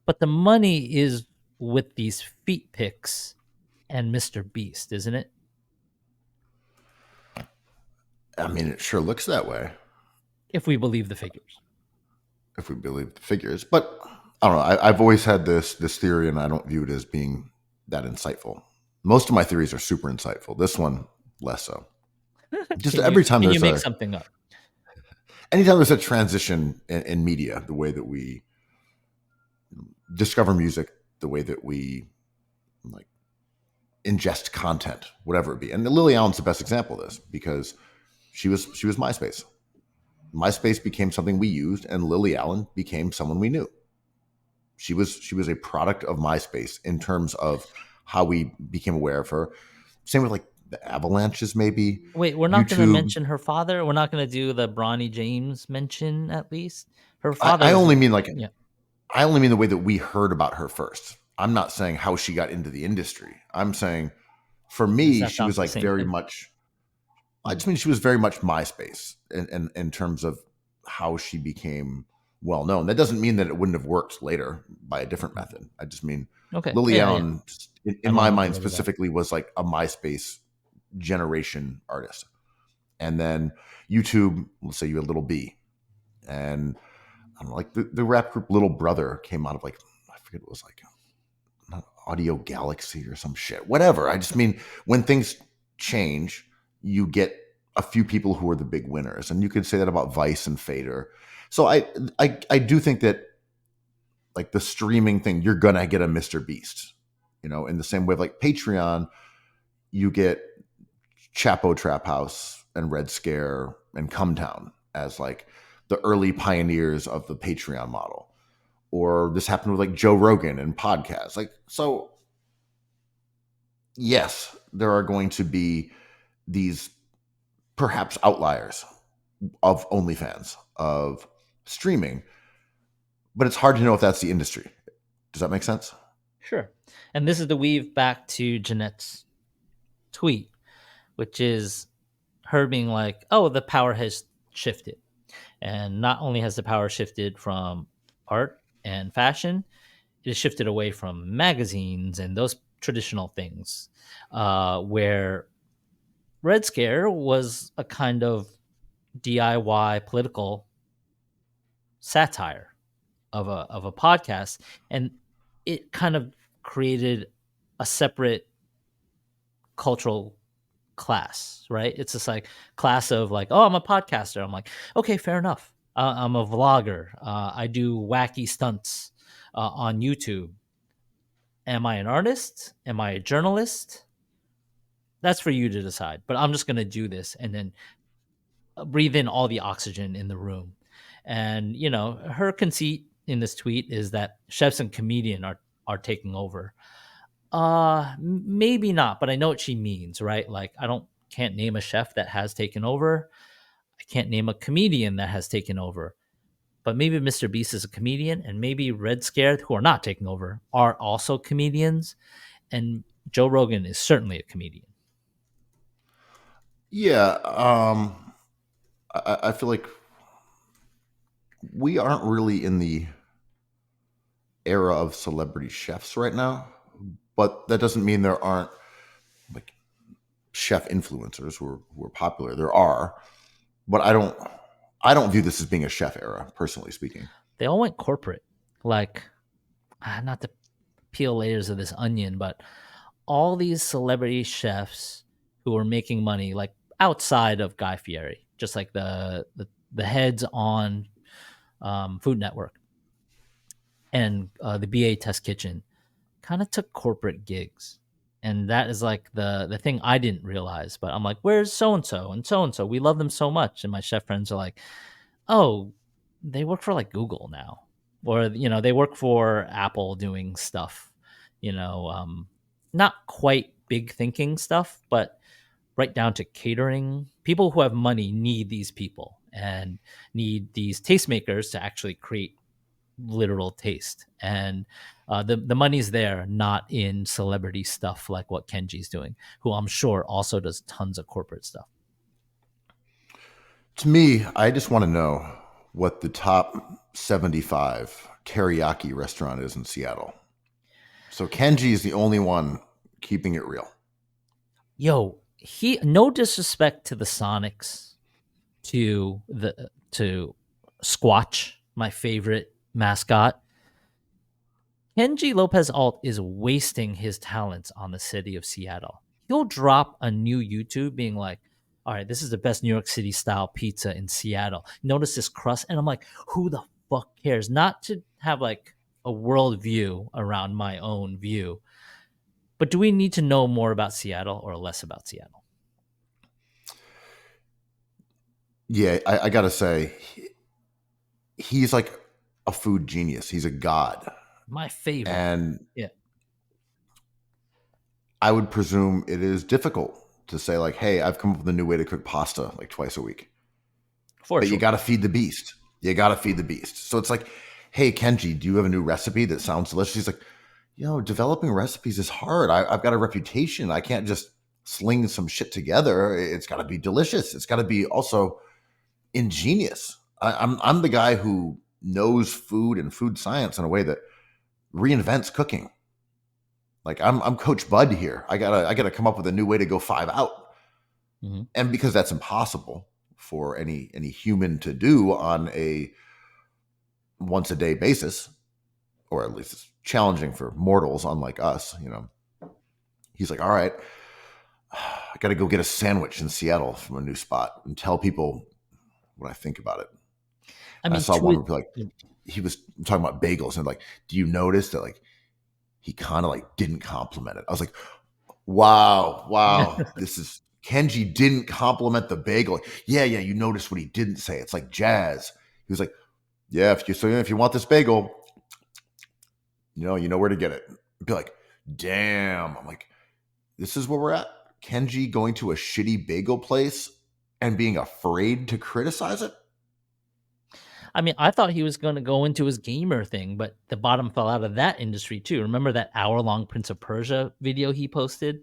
but the money is with these feet pics and Mr. Beast, isn't it? I mean, it sure looks that way If we believe the figures. if we believe the figures. But I don't know. I've always had this theory, and I don't view it as being that insightful. Most of my theories are super insightful. This one, less so. Just every time Can there's you make a something up? anytime there's a transition in media, the way that we discover music, the way that we like ingest content, whatever it be. And Lily Allen's the best example of this because she was MySpace. MySpace became something we used, and Lily Allen became someone we knew. She was a product of MySpace in terms of how we became aware of her. Same with like the Avalanches, maybe Wait, we're not going to YouTube. mention her father. We're not going to do the Bronny James mention. At least her I, father I is only mean like yeah. I only mean the way that we heard about her first. I'm not saying how she got into the industry. I'm saying for Does me, that she not was the like same very thing? much. I just mean she was very much MySpace in terms of how she became well known. That doesn't mean that it wouldn't have worked later by a different method. I just mean Okay, Lily yeah, yeah. Allen, in I don't my need to mind go to that. specifically, was like a MySpace generation artist. And then YouTube, let's say you had Little B, and I don't know, like the rap group Little Brother came out of like I forget what it was like not Audio Galaxy or some shit. Whatever. I just mean when things change, you get a few people who are the big winners, and you could say that about Vice and Fader. So I do think that like the streaming thing, you're gonna get a Mr. Beast, in the same way of like Patreon, you get Chapo Trap House and Red Scare and Cumtown as like the early pioneers of the Patreon model. Or this happened with like Joe Rogan and podcasts. Like, so yes, there are going to be these perhaps outliers of OnlyFans, of streaming, but it's hard to know if that's the industry. Does that make sense? Sure. And this is the weave back to Jeanette's tweet, which is her being like, "Oh, the power has shifted." And not only has the power shifted from art and fashion, it has shifted away from magazines and those traditional things, where Red Scare was a kind of DIY political satire of a podcast, and it kind of created a separate cultural class, right? It's just like class of like, oh, I'm a podcaster. I'm like, okay, fair enough. I'm a vlogger. I do wacky stunts on YouTube. Am I an artist? Am I a journalist? That's for you to decide. But I'm just gonna do this and then breathe in all the oxygen in the room. And her conceit in this tweet is that chefs and comedian are taking over. Maybe not, but I know what she means, right? Like I don't can't name a chef that has taken over. I can't name a comedian that has taken over. But maybe Mr. Beast is a comedian, and maybe Red Scare, who are not taking over, are also comedians. And Joe Rogan is certainly a comedian. Yeah. I feel like we aren't really in the era of celebrity chefs right now, but that doesn't mean there aren't like chef influencers who are popular. There are, but I don't view this as being a chef era, personally speaking. They all went corporate. Like, not to peel layers of this onion, but all these celebrity chefs who are making money, like outside of Guy Fieri, just like the heads on Food Network and the BA Test Kitchen, kind of took corporate gigs. And that is like the thing I didn't realize. But I'm like, where's so and so and so and so? We love them so much. And my chef friends are like, oh, they work for like Google now, or they work for Apple doing stuff. Not quite big thinking stuff, but right down to catering. People who have money need these people and need these tastemakers to actually create literal taste. And the money's there, not in celebrity stuff like what Kenji's doing, who I'm sure also does tons of corporate stuff. To me, I just want to know what the top 75 teriyaki restaurant is in Seattle. So Kenji is the only one keeping it real. Yo, he no disrespect to the Sonics, to Squatch, my favorite mascot. Kenji Lopez Alt is wasting his talents on the city of Seattle. He'll drop a new YouTube being like, all right, this is the best New York City style pizza in Seattle. Notice this crust. And I'm like, who the fuck cares? Not to have like a world view around my own view, but do we need to know more about Seattle or less about Seattle? Yeah, I gotta say, he's like a food genius. He's a god. My favorite. And Yeah, I would presume it is difficult to say, like, hey, I've come up with a new way to cook pasta like twice a week. for But you sure. got to feed the beast. You got to feed the beast. So it's like, hey, Kenji, do you have a new recipe that sounds delicious? He's like, developing recipes is hard. I've got a reputation. I can't just sling some shit together. It's got to be delicious. It's got to be also ingenious. I'm the guy who knows food and food science in a way that reinvents cooking. Like I'm Coach Bud here. I gotta come up with a new way to go 5 out. Mhm. And because that's impossible for any human to do on a once a day basis, or at least it's challenging for mortals unlike us, he's like, all right, I got to go get a sandwich in Seattle from a new spot and tell people what I think about it. I And I mean, saw to one it, where like he was talking about bagels and like, do you notice that like he kind of like didn't compliment it? I was like, wow, this is Kenji didn't compliment the bagel. Yeah, you notice what he didn't say. It's like jazz. He was like, yeah, if you want this bagel, you know where to get it. Be like, damn. I'm like, this is where we're at. Kenji going to a shitty bagel place and being afraid to criticize it. I mean, I thought he was going to go into his gamer thing, but the bottom fell out of that industry too. Remember that hour-long Prince of Persia video he posted?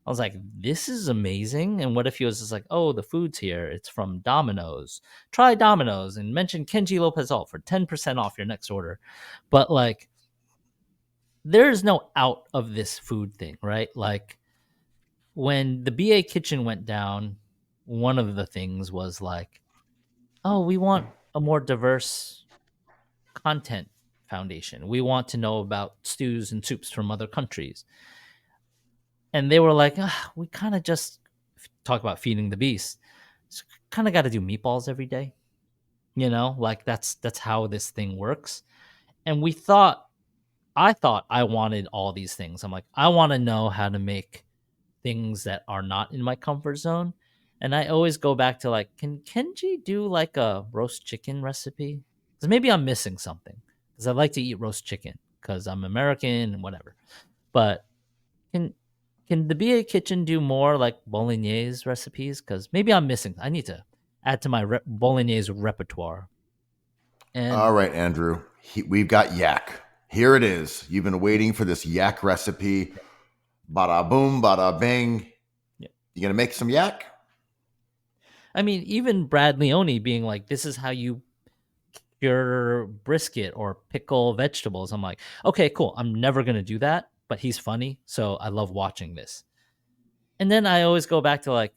I was like, this is amazing. And what if he was just like, oh, the food's here. It's from Domino's. Try Domino's and mention Kenji Lopez Alt for 10% off your next order. But like, there's no out of this food thing, right? Like, when the BA kitchen went down, one of the things was like, oh, we want a more diverse content foundation. We want to know about stews and soups from other countries. And they were like, we kind of just talk about feeding the beast. Kind of got to do meatballs every day, like that's how this thing works. And I thought I wanted all these things. I'm like, I want to know how to make things that are not in my comfort zone. And I always go back to like, can Kenji do like a roast chicken recipe? Because maybe I'm missing something. Because I like to eat roast chicken because I'm American and whatever. But can can the BA Kitchen do more like bolognese recipes? Because maybe I'm missing. I need to add to my bolognese repertoire. And All right, Andrew, we've got yak. Here it is. You've been waiting for this yak recipe. Bada boom, bada bing. yeah. You gonna make some yak? I mean, even Brad Leone being like, this is how you cure brisket or pickle vegetables. I'm like, okay, cool. I'm never going to do that, but he's funny. So I love watching this. And then I always go back to like,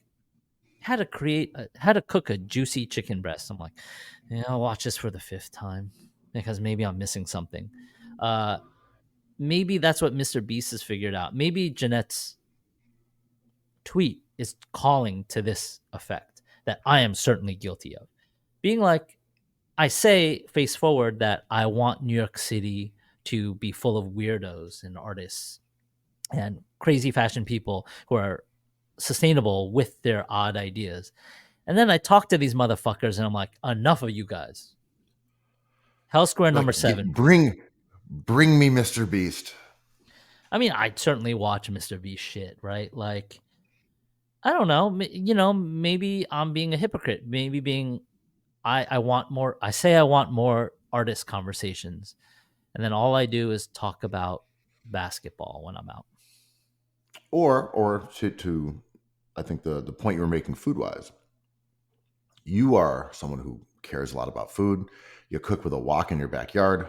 how to cook a juicy chicken breast. I'm like, yeah, I'll watch this for the fifth time because maybe I'm missing something. Uh, Maybe that's what Mr. Beast has figured out. Maybe Jeanette's tweet is calling to this effect that I am certainly guilty of. Being like, I say face forward that I want New York City to be full of weirdos and artists and crazy fashion people who are sustainable with their odd ideas. And then I talk to these motherfuckers and I'm like, enough of you guys. Hell Square number Like, 7. bring me Mr. Beast. I mean, I'd certainly watch Mr. Beast shit, right? Like, I don't know, maybe I'm being a hypocrite. Maybe being I want more. I say I want more artist conversations, and then all I do is talk about basketball when I'm out. Or to I think the point you were making food wise, You are someone who cares a lot about food. You cook with a wok in your backyard.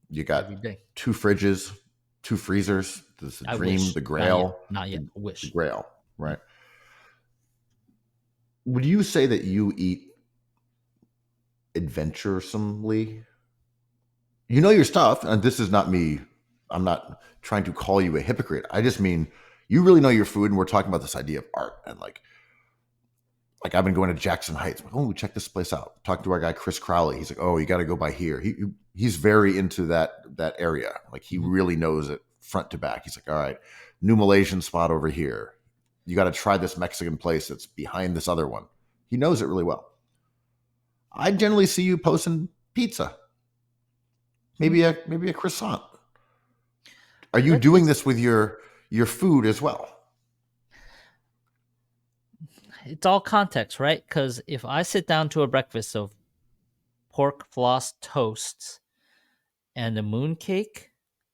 You got every day. 2 fridges, 2 freezers. This is the I dream, wish. the Not yet. grail, Not yet. the, I the wish. grail, right? Would you say that you eat adventuresomely? You know your stuff, and this is not me. I'm not trying to call you a hypocrite. I just mean you really know your food, and we're talking about this idea of art and like I've been going to Jackson Heights. Like, oh, check this place out. Talking to our guy Chris Crowley. He's like, oh, you got to go by here. He's very into that area. Like he Mhm. really knows it front to back. He's like, all right, new Malaysian spot over here. You got to try this Mexican place that's behind this other one. He knows it really well. I generally see you posting pizza, maybe a croissant. Are you That doing is, this with your food as well? it's all context, right? Because if I sit down to a breakfast of pork floss toasts and a moon cake,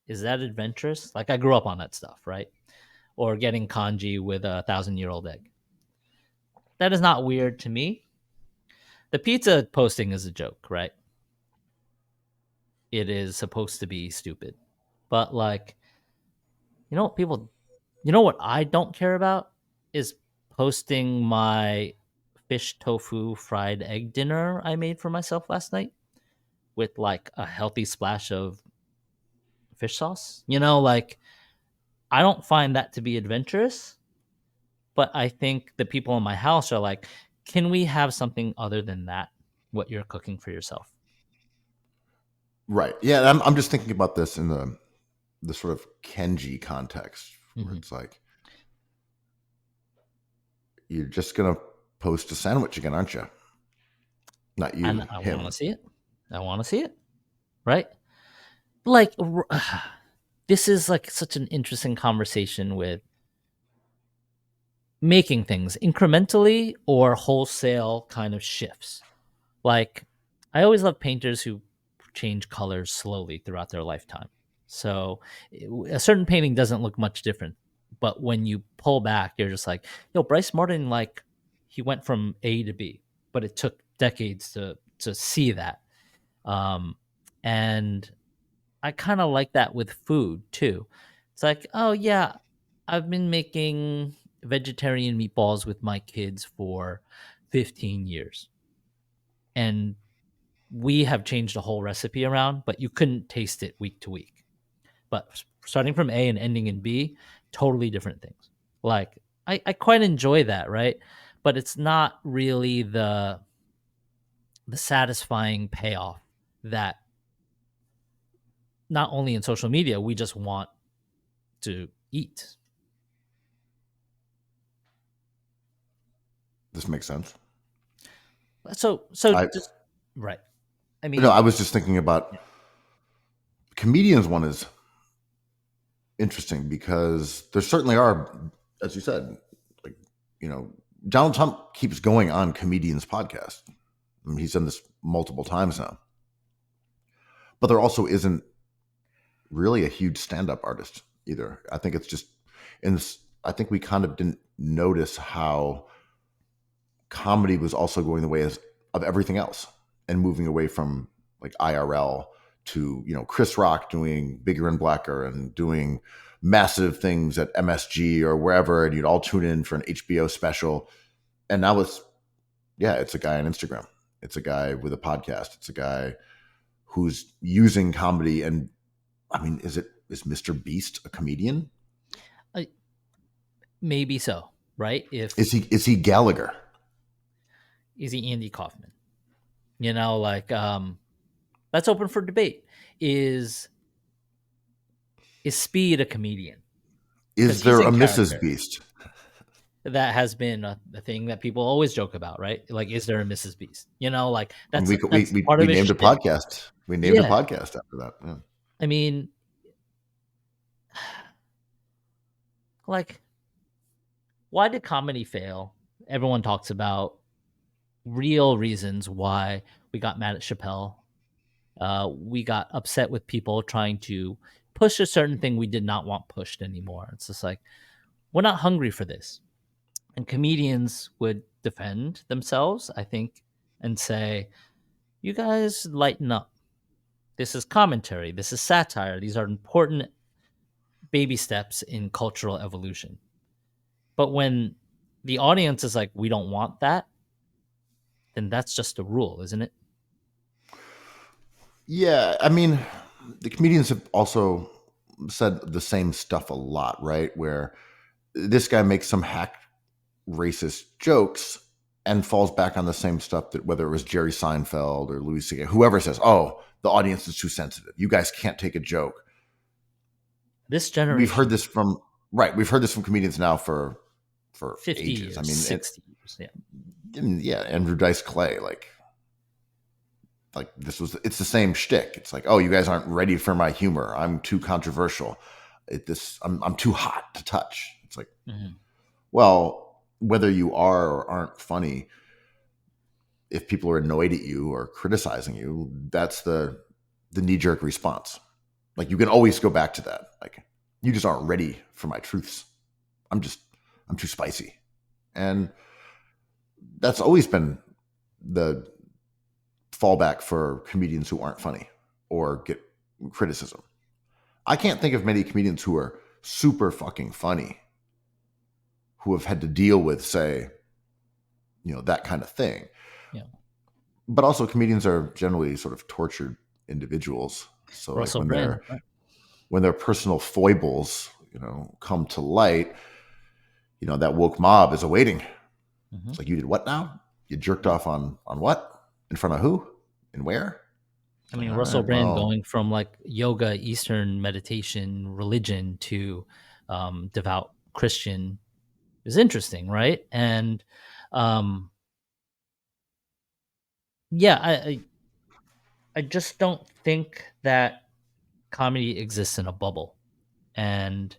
is that adventurous? Like I grew up on that stuff, right? Or getting congee with a 1,000-year-old egg. That is not weird to me. The pizza posting is a joke, right? It is supposed to be stupid. But like, you know what I don't care about is posting my fish tofu fried egg dinner I made for myself last night with like a healthy splash of fish sauce. Like I don't find that to be adventurous, but I think the people in my house are like, can we have something other than that? What you're cooking for yourself. Right. Yeah. I'm just thinking about this in the sort of Kenji context, where Mm-hmm. it's like you're just gonna post a sandwich again, aren't you? Not And you, I want to him. see it. I want to see it. Right? Like, this is like such an interesting conversation with making things incrementally or wholesale kind of shifts. Like, I always love painters who change colors slowly throughout their lifetime. So, a certain painting doesn't look much different. But when you pull back, you're just like, yo, Bryce Martin, like, he went from A to B, but it took decades to see that. Um, and I kind of like that with food too. It's like, oh yeah, I've been making vegetarian meatballs with my kids for 15 years. And we have changed the whole recipe around, but you couldn't taste it week to week. But starting from A and ending in B, totally different things. Like I quite enjoy that, right? But it's not really the satisfying payoff that not only in social media we just want to eat. This makes sense. So I just right. I no, mean, I was just thinking about comedians. One is interesting because there certainly are, as you said, like Donald Trump keeps going on comedians' podcast. I mean, he's done this multiple times now, but there also isn't really a huge stand-up artist either. I think it's just in this, I think we kind of didn't notice how comedy was also going the way of everything else and moving away from like IRL to Chris Rock doing Bigger and Blacker and doing massive things at MSG or wherever, and you'd all tune in for an HBO special. And now it's a guy on Instagram. It's a guy with a podcast. It's a guy who's using comedy. And I mean, is Mr. Beast a comedian? I, maybe so, right? If Is he Gallagher? is he Andy Kaufman? Like that's open for debate. Is Speed a comedian? Because Is he's there in a Mrs. character. Beast? That has been a thing that people always joke about, right? Like, is there a Mrs. Beast? Like And that's we we that's we, part we of his named a shtick. podcast. We named a Yeah, podcast after that. Yeah. I mean, like, why did comedy fail? Everyone talks about real reasons why we got mad at Chappelle. We got upset with people trying to push a certain thing we did not want pushed anymore. It's just like, we're not hungry for this. And comedians would defend themselves, I think, and say, you guys lighten up. This is commentary. This is satire. These are important baby steps in cultural evolution. But when the audience is like, we don't want that, then that's just a rule, isn't it? Yeah, I mean, the comedians have also said the same stuff a lot, right? Where this guy makes some hack racist jokes and falls back on the same stuff that whether it was Jerry Seinfeld or Louis C.K., whoever says, "Oh, the audience is too sensitive. You guys can't take a joke." This We've heard generation, this from right. We've heard this from comedians now for 50 ages. I years, mean, 60 years. Yeah. yeah, Andrew Dice Clay, like this was it's the same shtick. It's like, oh, you guys aren't ready for my humor. I'm too controversial. I'm too hot to touch. It's like, Mhm. well, whether you are or aren't funny, if people are annoyed at you or criticizing you, that's the knee jerk response. Like you can always go back to that. Like you just aren't ready for my truths. I'm too spicy, and that's always been the fallback for comedians who aren't funny or get criticism. I can't think of many comedians who are super fucking funny who have had to deal with, say, that kind of thing. Yeah. But also, comedians are generally sort of tortured individuals. So, like Russell Brand. Right? when their personal foibles, come to light, that woke mob is awaiting. Mhm. It's like, you did what now? You jerked off on what? In front of who? And where? I mean, All Russell right, Brand well, going from like yoga, Eastern meditation, religion to devout Christian is interesting, right? And um, yeah, I just don't think that comedy exists in a bubble, and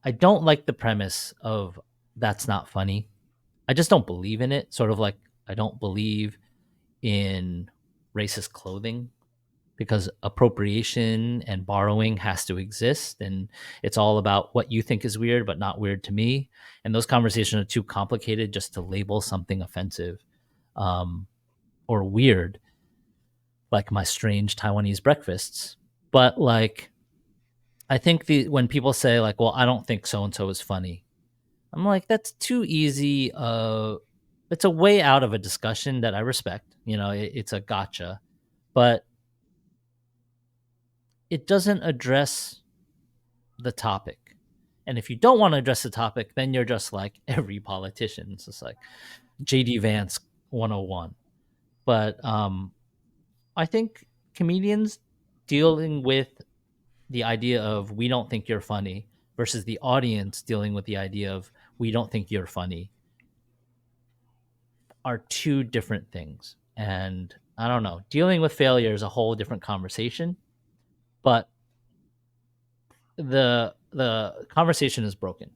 I don't like the premise of that's not funny. I just don't believe in it. Sort of like I don't believe in racist clothing because appropriation and borrowing has to exist, and it's all about what you think is weird but not weird to me, and those conversations are too complicated just to label something offensive um, or weird, like my strange Taiwanese breakfasts. But like I think when people say like, well, I don't think so and so is funny, I'm like, that's too easy. It's a way out of a discussion that I respect. It's a gotcha, but it doesn't address the topic. And if you don't want to address the topic, then you're just like every politician. It's just like JD Vance 101. But I think comedians dealing with the idea of we don't think you're funny versus the audience dealing with the idea of we don't think you're funny are two different things. And I don't know, dealing with failure is a whole different conversation, but the conversation is broken.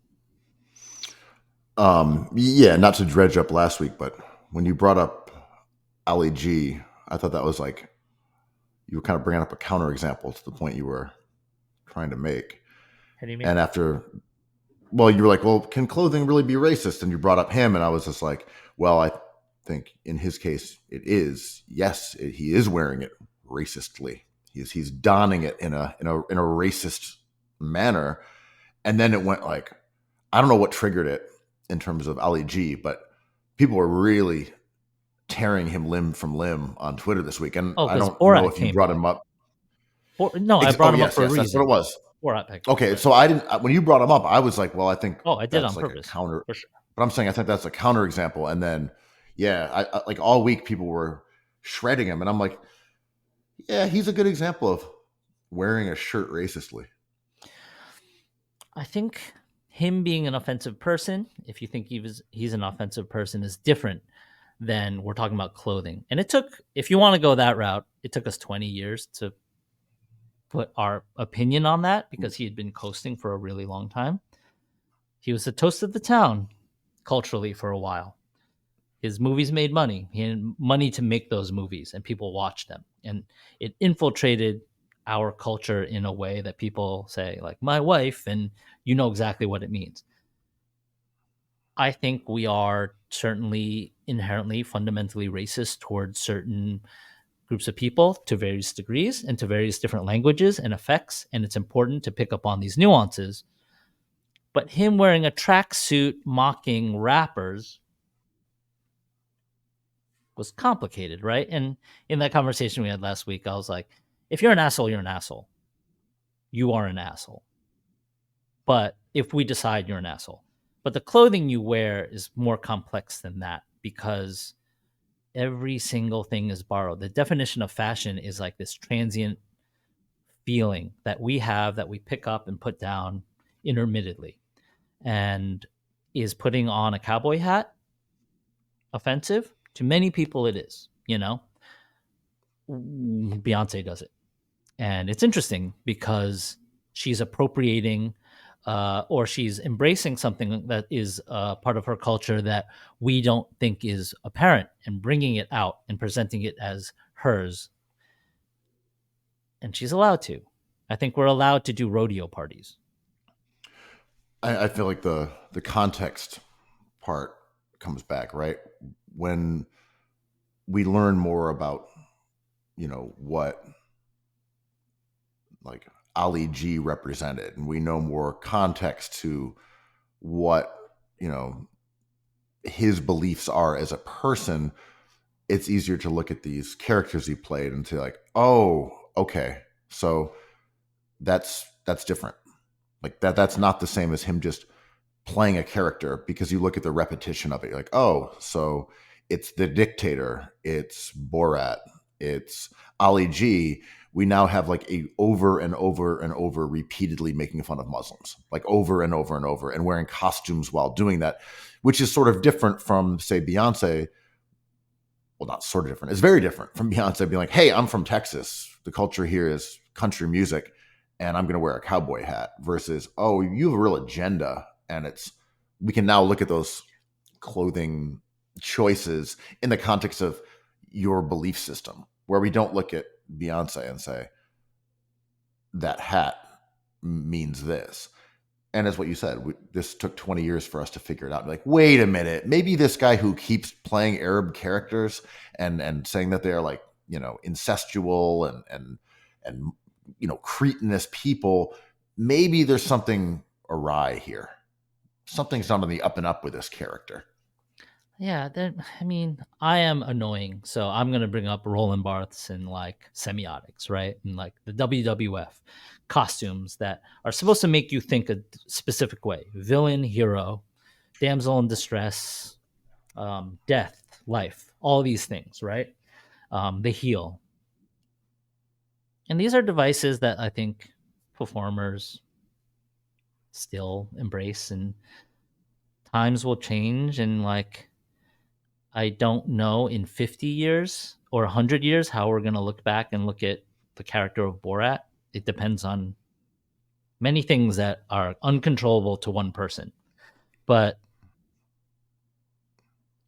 yeah, not to dredge up last week, but when you brought up Ali G, I thought that was like you were kind of bringing up a counterexample to the point you were trying to make. How do you mean? And after, well, you were like, well, can clothing really be racist? And you brought up him, and I was just like, well, I think in his case it is. Yes, he is wearing it racistly. He's donning it in a racist manner. And then it went like, I don't know what triggered it in terms of Ali G, but people were really tearing him limb from limb on Twitter this week. And Oh, I because don't know Borat if you came brought back. him up. No, I brought him up Yes, for a yes, that's what reason. it was. Borat picked. Okay, so I didn't. When you brought him up, I was like, well, I think Oh, I did that's on like purpose. a counter. For sure. But I'm saying I think that's a counter example. And then, yeah, I like all week people were shredding him, and I'm like, yeah, he's a good example of wearing a shirt racistly. I think him being an offensive person, if you think he's an offensive person, is different than we're talking about clothing. And it took, if you want to go that route, it took us 20 years to put our opinion on that because he had been coasting for a really long time. He was the toast of the town culturally for a while. His movies made money. He had money to make those movies, and people watched them. And it infiltrated our culture in a way that people say, like, my wife, and you know exactly what it means. I think we are certainly inherently fundamentally racist towards certain groups of people to various degrees and to various different languages and effects, and it's important to pick up on these nuances. But him wearing a tracksuit mocking rappers was complicated, right? And in that conversation we had last week, I was like, if you're an asshole, you're an asshole. You are an asshole. But if we decide you're an asshole, but the clothing you wear is more complex than that because every single thing is borrowed. The definition of fashion is like this transient feeling that we have that we pick up and put down intermittently. And is putting on a cowboy hat offensive? To many people, it is. Beyonce does it. And it's interesting because she's appropriating or she's embracing something that is part of her culture that we don't think is apparent and bringing it out and presenting it as hers. And she's allowed to. I think we're allowed to do rodeo parties. I feel like the context part comes back, right? When we learn more about, what like Ali G represented, and we know more context to what, his beliefs are as a person, it's easier to look at these characters he played and say like, oh, okay, so that's different. Like that's not the same as him just playing a character, because you look at the repetition of it, you're like, oh, so it's the dictator, it's Borat, it's Ali G. We now have like a over and over and over repeatedly making fun of Muslims, like over and over and over, and wearing costumes while doing that, which is sort of different from, say, Beyonce. Well, not sort of different. It's very different from Beyonce being like, hey, I'm from Texas. The culture here is country music, and I'm going to wear a cowboy hat, versus, oh, you have a real agenda. And we can now look at those clothing choices in the context of your belief system, where we don't look at Beyonce and say that hat means this. And as what you said, this took 20 years for us to figure it out. Like, wait a minute, maybe this guy who keeps playing Arab characters and saying that they're like, incestual and cretinous people, maybe there's something awry here. Something's not on the up and up with this character. Yeah, I am annoying, so I'm gonna bring up Roland Barthes and like semiotics, right? And like the WWF costumes that are supposed to make you think a specific way: villain, hero, damsel in distress, death, life, all these things, right? The heel, and these are devices that I think performers still embrace, and times will change, and like I don't know in 50 years or 100 years how we're going to look back and look at the character of Borat. It depends on many things that are uncontrollable to one person. But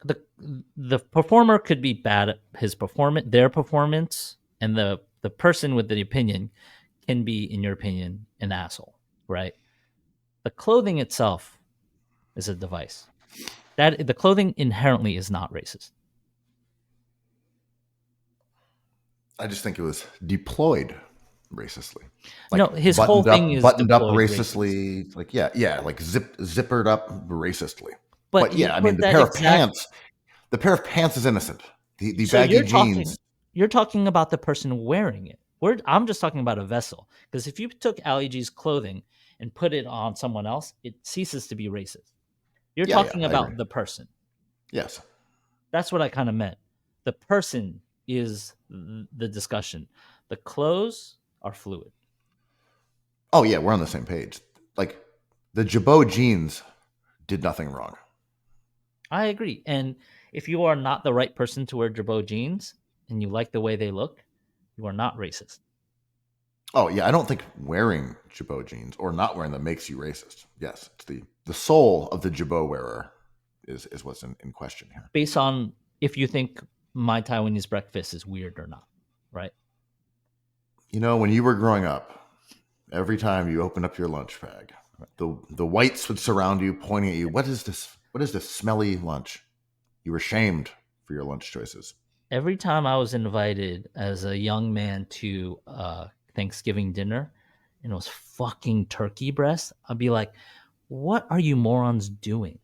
the performer could be bad at his performance, their performance, and the person with the opinion can be, in your opinion, an asshole, right? The clothing itself is a device. That the clothing inherently is not racist. I just think it was deployed racistly. Like, no, his whole thing is buttoned up racistly. racistly. Like, yeah, like zippered up racistly. But yeah, I mean, the pair of pants is innocent. The So baggy jeans. you're talking about the person wearing it. I'm just talking about a vessel. Because if you took Ali G's clothing and put it on someone else, it ceases to be racist. You're talking about the person. Yes. That's what I kind of meant. The person is the discussion. The clothes are fluid. Oh, yeah, we're on the same page. Like, the Jabot jeans did nothing wrong. I agree. And if you are not the right person to wear Jabot jeans and you like the way they look, you are not racist. Oh, yeah, I don't think wearing Jabot jeans or not wearing them makes you racist. Yes, it's the soul of the Jabot wearer is what's in question here. Based on if you think my Taiwanese breakfast is weird or not, right? When you were growing up, every time you opened up your lunch bag, the whites would surround you, pointing at you. What is this? What is this smelly lunch? You were shamed for your lunch choices. Every time I was invited as a young man to Thanksgiving dinner, and it was fucking turkey breast, I'd be like, "What are you morons doing?"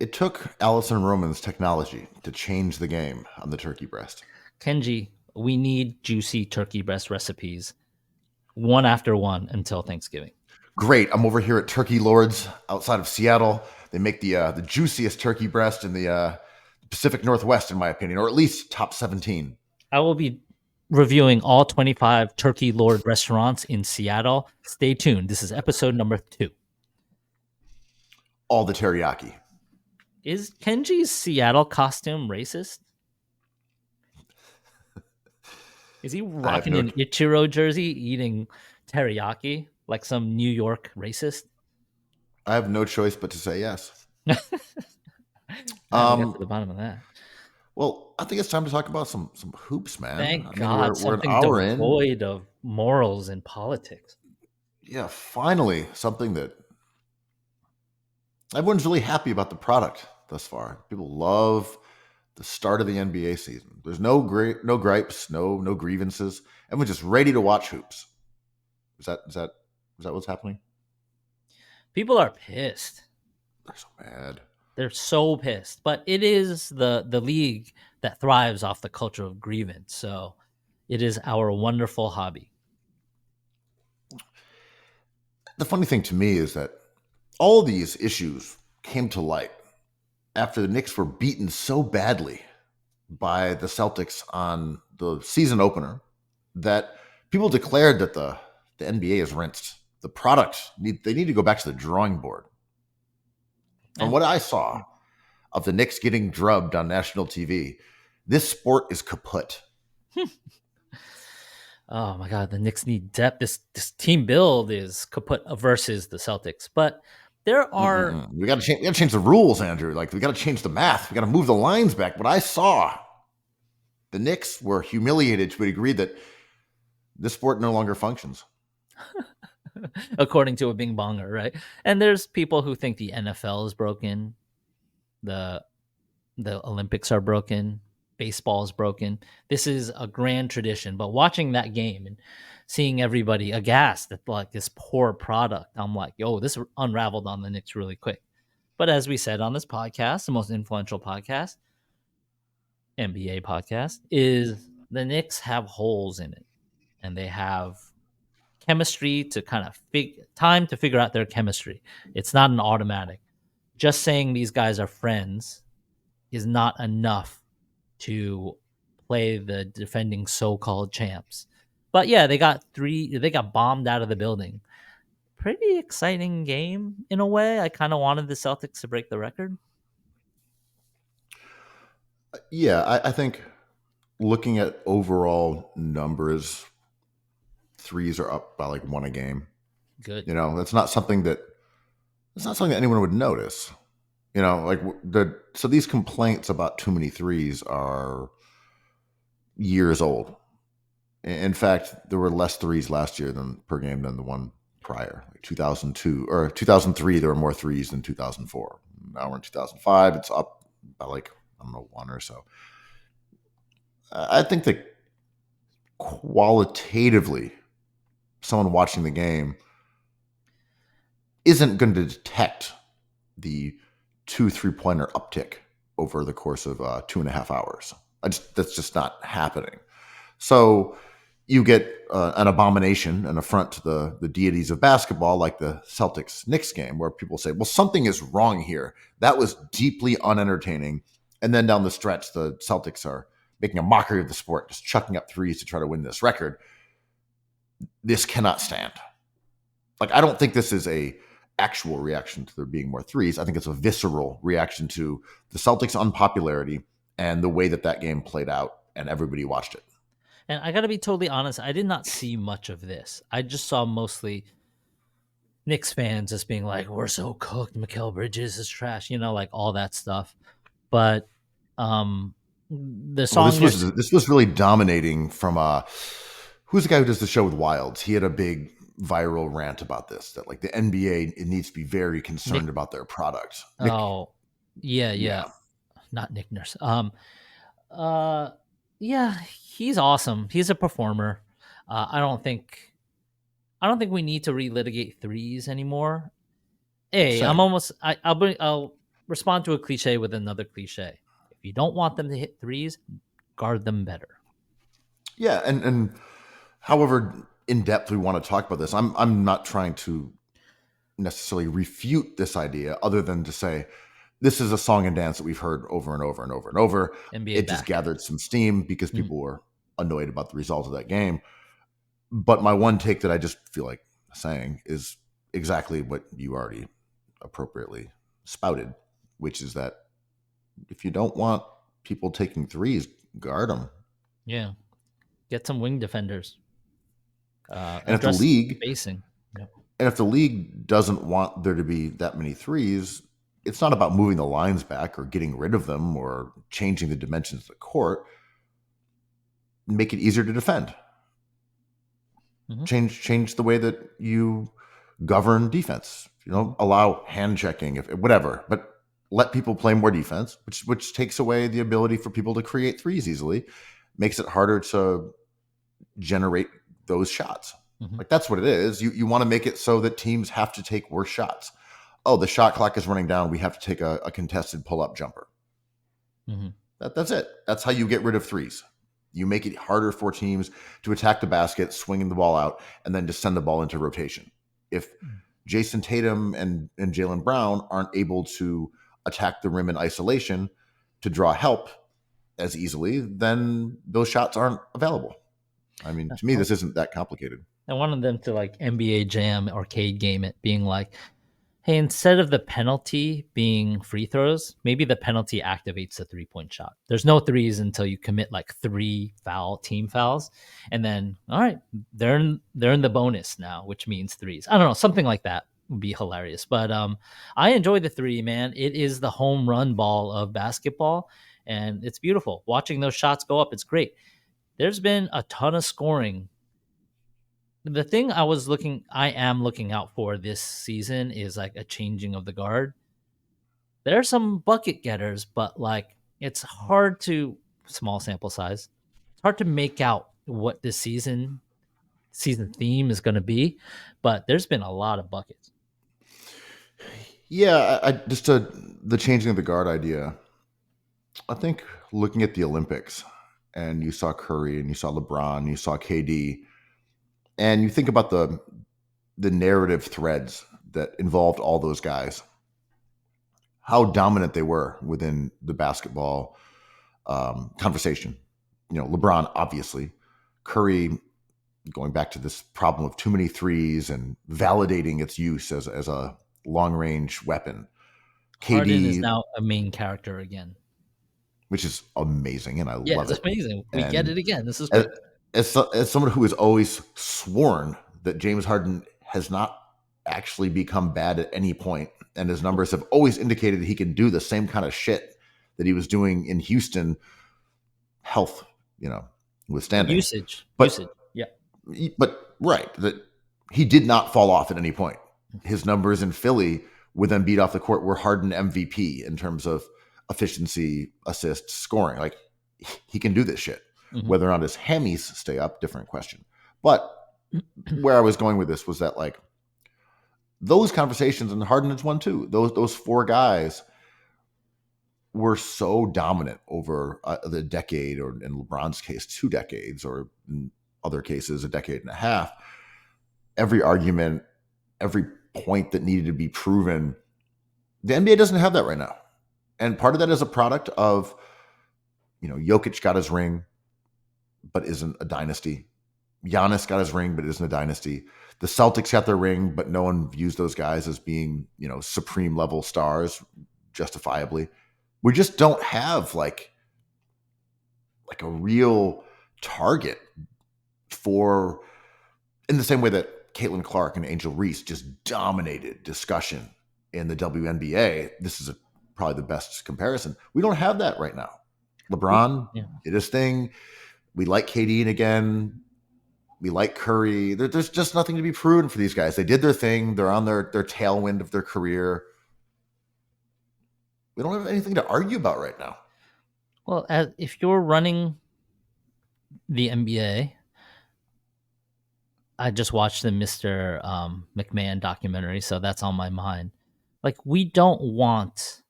It took Allison Roman's technology to change the game on the turkey breast. Kenji, we need juicy turkey breast recipes, one after one until Thanksgiving. Great. I'm over here at Turkey Lords outside of Seattle. They make the juiciest turkey breast in the Pacific Northwest, in my opinion, or at least top 17. I will be reviewing all 25 Turkey Lord restaurants in Seattle. Stay tuned. This is episode number 2. All the teriyaki. Is Kenji's Seattle costume racist? Is he rocking an Ichiro jersey eating teriyaki like some New York racist? I have no choice but to say yes. Get to the bottom of that. Well, I think it's time to talk about some hoops, man. Thank God, something devoid of morals and politics. Yeah, finally, something that everyone's really happy about the product thus far. People love the start of the NBA season. There's no gripes, no grievances. Everyone's just ready to watch hoops. Is that what's happening? People are pissed. They're so mad. They're so pissed. But it is the league that thrives off the culture of grievance. So it is our wonderful hobby. The funny thing to me is that all these issues came to light after the Knicks were beaten so badly by the Celtics on the season opener that people declared that the NBA is rinsed. The product, they need to go back to the drawing board. From what I saw of the Knicks getting drubbed on national TV, this sport is kaput. Oh my God, the Knicks need depth. This team build is kaput versus the Celtics. But there are we got to change the rules, Andrew. Like, we got to change the math. We got to move the lines back. What I saw, the Knicks were humiliated to a degree that this sport no longer functions. According to a Bing Bonger, right? And there's people who think the NFL is broken, the Olympics are broken, baseball is broken. This is a grand tradition. But watching that game and seeing everybody aghast at like this poor product, I'm like, yo, this unraveled on the Knicks really quick. But as we said on this podcast, the most influential podcast, NBA podcast, is the Knicks have holes in it, and they have chemistry to kind of time to figure out their chemistry. It's not an automatic. Just saying these guys are friends is not enough to play the defending so-called champs. But yeah, they got bombed out of the building. Pretty exciting game in a way. I kind of wanted the Celtics to break the record. Yeah, I think looking at overall numbers, threes are up by like 1 a game. Good. That's not something that anyone would notice. So these complaints about too many threes are years old. In fact, there were less threes last year per game than the one prior. Like 2002 or 2003, there were more threes than 2004. Now we're in 2005. It's up by like, I don't know, 1 or so. I think that qualitatively, someone watching the game isn't going to detect the 2 3-pointer uptick over the course of 2.5 hours. That's just not happening. So you get an abomination, an affront to the deities of basketball, like the Celtics-Knicks game, where people say, well, something is wrong here. That was deeply unentertaining. And then down the stretch, the Celtics are making a mockery of the sport, just chucking up threes to try to win this record. This cannot stand. Like, I don't think this is a actual reaction to there being more threes. I think it's a visceral reaction to the Celtics' unpopularity and the way that game played out, and everybody watched it. And I got to be totally honest, I did not see much of this. I just saw mostly Knicks fans just being like, we're so cooked, Mikal Bridges is trash, like all that stuff. But the song... This was really dominating from... who's the guy who does the show with Wilds? He had a big viral rant about this, that like the NBA, it needs to be very concerned Nick. about their product. Oh, yeah, yeah. Yeah. Not Nick Nurse. Uh, yeah, he's awesome. He's a performer. I don't think we need to relitigate threes anymore. Hey, Same. I'll respond to a cliche with another cliche. If you don't want them to hit threes, guard them better. Yeah, and however in depth we want to talk about this, I'm not trying to necessarily refute this idea, other than to say this is a song and dance that we've heard over and over and over and over. NBA It just back. gathered some steam because people were annoyed about the result of that game. But my one take that I just feel like saying is exactly what you already appropriately spouted, which is that if you don't want people taking threes, guard them. Yeah, get some wing defenders. And if the Address league spacing. Yep. And if the league doesn't want there to be that many threes, it's not about moving the lines back or getting rid of them or changing the dimensions of the court. Make it easier to defend. Mhm. Change the way that you govern defense. Allow hand checking, if whatever, but let people play more defense, which takes away the ability for people to create threes easily, makes it harder to generate those shots. Mhm. Like that's what it is. You want to make it so that teams have to take worse shots. Oh, the shot clock is running down. We have to take a contested pull-up jumper. Mhm. That's it. That's how you get rid of threes. You make it harder for teams to attack the basket, swinging the ball out, and then just send the ball into rotation. If Jason Tatum and Jaylen Brown aren't able to attack the rim in isolation to draw help as easily, then those shots aren't available. I mean, to me, this isn't that complicated. I wanted them to like NBA Jam arcade game it, being like, hey, instead of the penalty being free throws, maybe the penalty activates the 3-point shot. There's no threes until you commit like 3 team fouls, and then all right, they're in the bonus now, which means threes. I don't know, something like that would be hilarious. But I enjoy the three, man. It is the home run ball of basketball, and it's beautiful watching those shots go up. It's great. There's been a ton of scoring. The thing I am looking out for this season is like a changing of the guard. There are some bucket getters, but like it's hard to, small sample size. It's hard to make out what this season theme is going to be, but there's been a lot of buckets. Yeah, the changing of the guard idea. I think looking at the Olympics, and you saw Curry, and you saw LeBron, you saw KD, and you think about the narrative threads that involved all those guys, how dominant they were within the basketball conversation. LeBron, obviously, Curry, going back to this problem of too many threes and validating its use as a long range weapon. Harden is KD, now a main character again. which is amazing, and I Yeah, love it's it. amazing. We get And it again. This is great. as someone who has always sworn that James Harden has not actually become bad at any point, and his numbers have always indicated that he can do the same kind of shit that he was doing in Houston, health, withstanding. Usage. Yeah. But right, that he did not fall off at any point. His numbers in Philly with Embiid off the court were Harden MVP in terms of efficiency, assists, scoring. Like he can do this shit. Mhm. Whether or not his hammies stay up, different question. But where I was going with this was that like those conversations, and Harden is one too. Those four guys were so dominant over the decade, or in LeBron's case, 2 decades, or in other cases, a decade and a half. Every argument, every point that needed to be proven, the NBA doesn't have that right now. And part of that is a product of, Jokic got his ring, but isn't a dynasty. Giannis got his ring, but isn't a dynasty. The Celtics got their ring, but no one views those guys as being, supreme level stars, justifiably. We just don't have like a real target for, in the same way that Caitlin Clark and Angel Reese just dominated discussion in the WNBA. This is probably the best comparison. We don't have that right now. LeBron did his thing. We like KD, and again, We like Curry. There's just nothing to be proven for these guys. They did their thing. They're on their tailwind of their career. We don't have anything to argue about right now. Well, if you're running the NBA, I just watched the Mr. McMahon documentary, so that's on my mind. Like, we don't want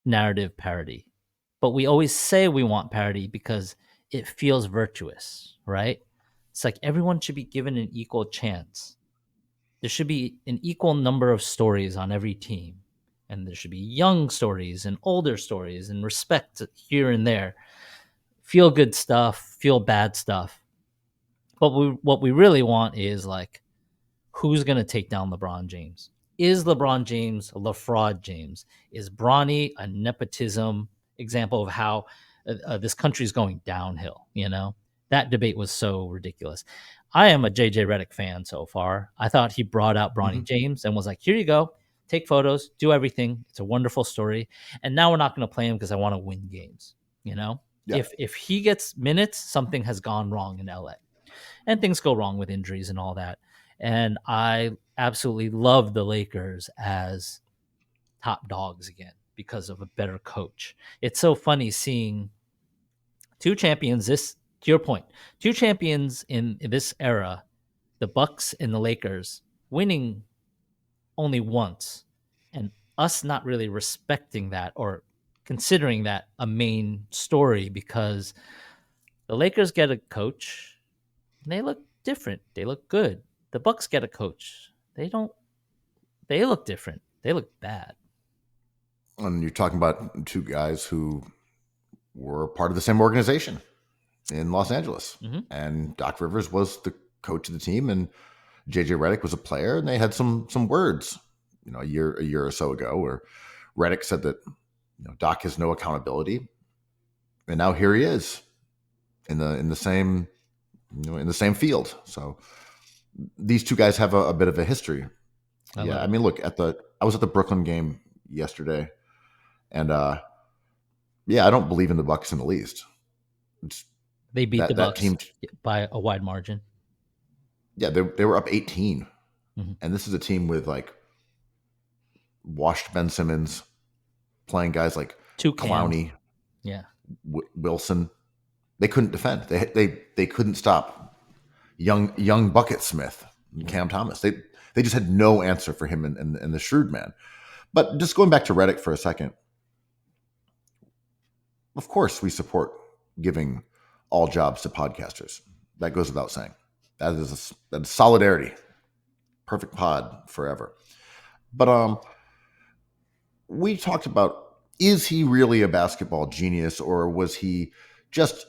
narrative parody, but we always say we want parody because it feels virtuous, right? It's like everyone should be given an equal chance. There should be an equal number of stories on every team, and there should be young stories and older stories and respect here and there. Feel good stuff, feel bad stuff. But what we really want is like, who's going to take down LeBron James? Is LeBron James LaFraud James? Is Bronny a nepotism example of how this country is going downhill? You know, that debate was so ridiculous. I am a JJ Redick fan so far. I thought he brought out Bronny James and was like, here you go, take photos, do everything. It's a wonderful story. And now we're not going to play him because I want to win games. You know, Yeah. if he gets minutes, something has gone wrong in LA. And things go wrong with injuries and all that. And I absolutely love the Lakers as top dogs again because of a better coach. It's so funny seeing two champions, this to your point, two champions in this era, the Bucks and the Lakers, winning only once, and us not really respecting that or considering that a main story, because the Lakers get a coach and they look different. They look good. The Bucks get a coach. They don't. They look different. They look bad. And you're talking about two guys who were part of the same organization in Los Angeles. And Doc Rivers was the coach of the team, and JJ Redick was a player, and they had some words, you know, a year or so ago, where Redick said that, you know, Doc has no accountability, and now here he is in the same, you know, in the same field. So these two guys have a bit of a history. I mean, look, I was at the Brooklyn game yesterday, and I don't believe in the Bucks in the least. They beat the Bucks team by a wide margin. Yeah, they were up 18, and this is a team with like washed Ben Simmons, playing guys like Clowney, Wilson. They couldn't defend. They couldn't stop young Bucket Smith and Cam Thomas. They just had no answer for him and the shrewd man. But just going back to Redick for a second, of course we support giving all jobs to podcasters. That goes without saying. That is solidarity. Perfect pod forever. But we talked about, is he really a basketball genius, or was he just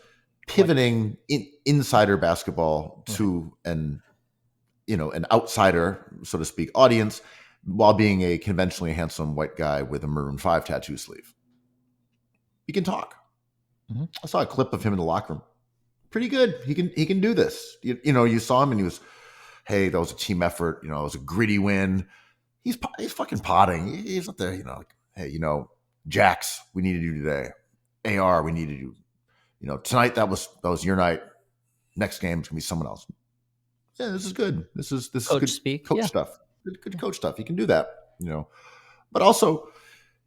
pivoting insider basketball to an outsider, so to speak, audience, while being a conventionally handsome white guy with a Maroon 5 tattoo sleeve? He can talk. I saw a clip of him in the locker room. Pretty good. He can do this. You saw him and he was, hey, that was a team effort. You know, it was a gritty win. He's fucking potting. He's up there, like, hey, Jax, we need to do today. AR, we need to do. Tonight that was your night. Next game's gonna be someone else. Yeah, this is good. This is coach good speak. Coach stuff. Good coach stuff. He can do that. But also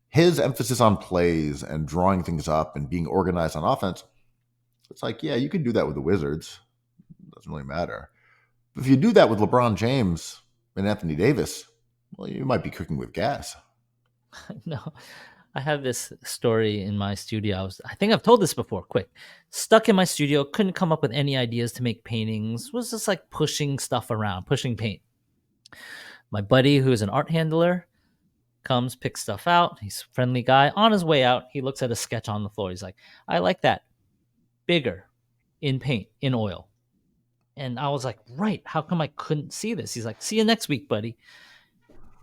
his emphasis on plays and drawing things up and being organized on offense. It's like, yeah, you can do that with the Wizards. It doesn't really matter. But if you do that with LeBron James and Anthony Davis, well, you might be cooking with gas. No, I have this story in my studio. I think I've told this before. Quick. Stuck in my studio, couldn't come up with any ideas to make paintings. Was just like pushing stuff around, pushing paint. My buddy, who is an art handler, comes, picks stuff out. He's a friendly guy. On his way out, he looks at a sketch on the floor. He's like, I like that. Bigger, in paint, in oil. And I was like, right, how come I couldn't see this? He's like, see you next week, buddy.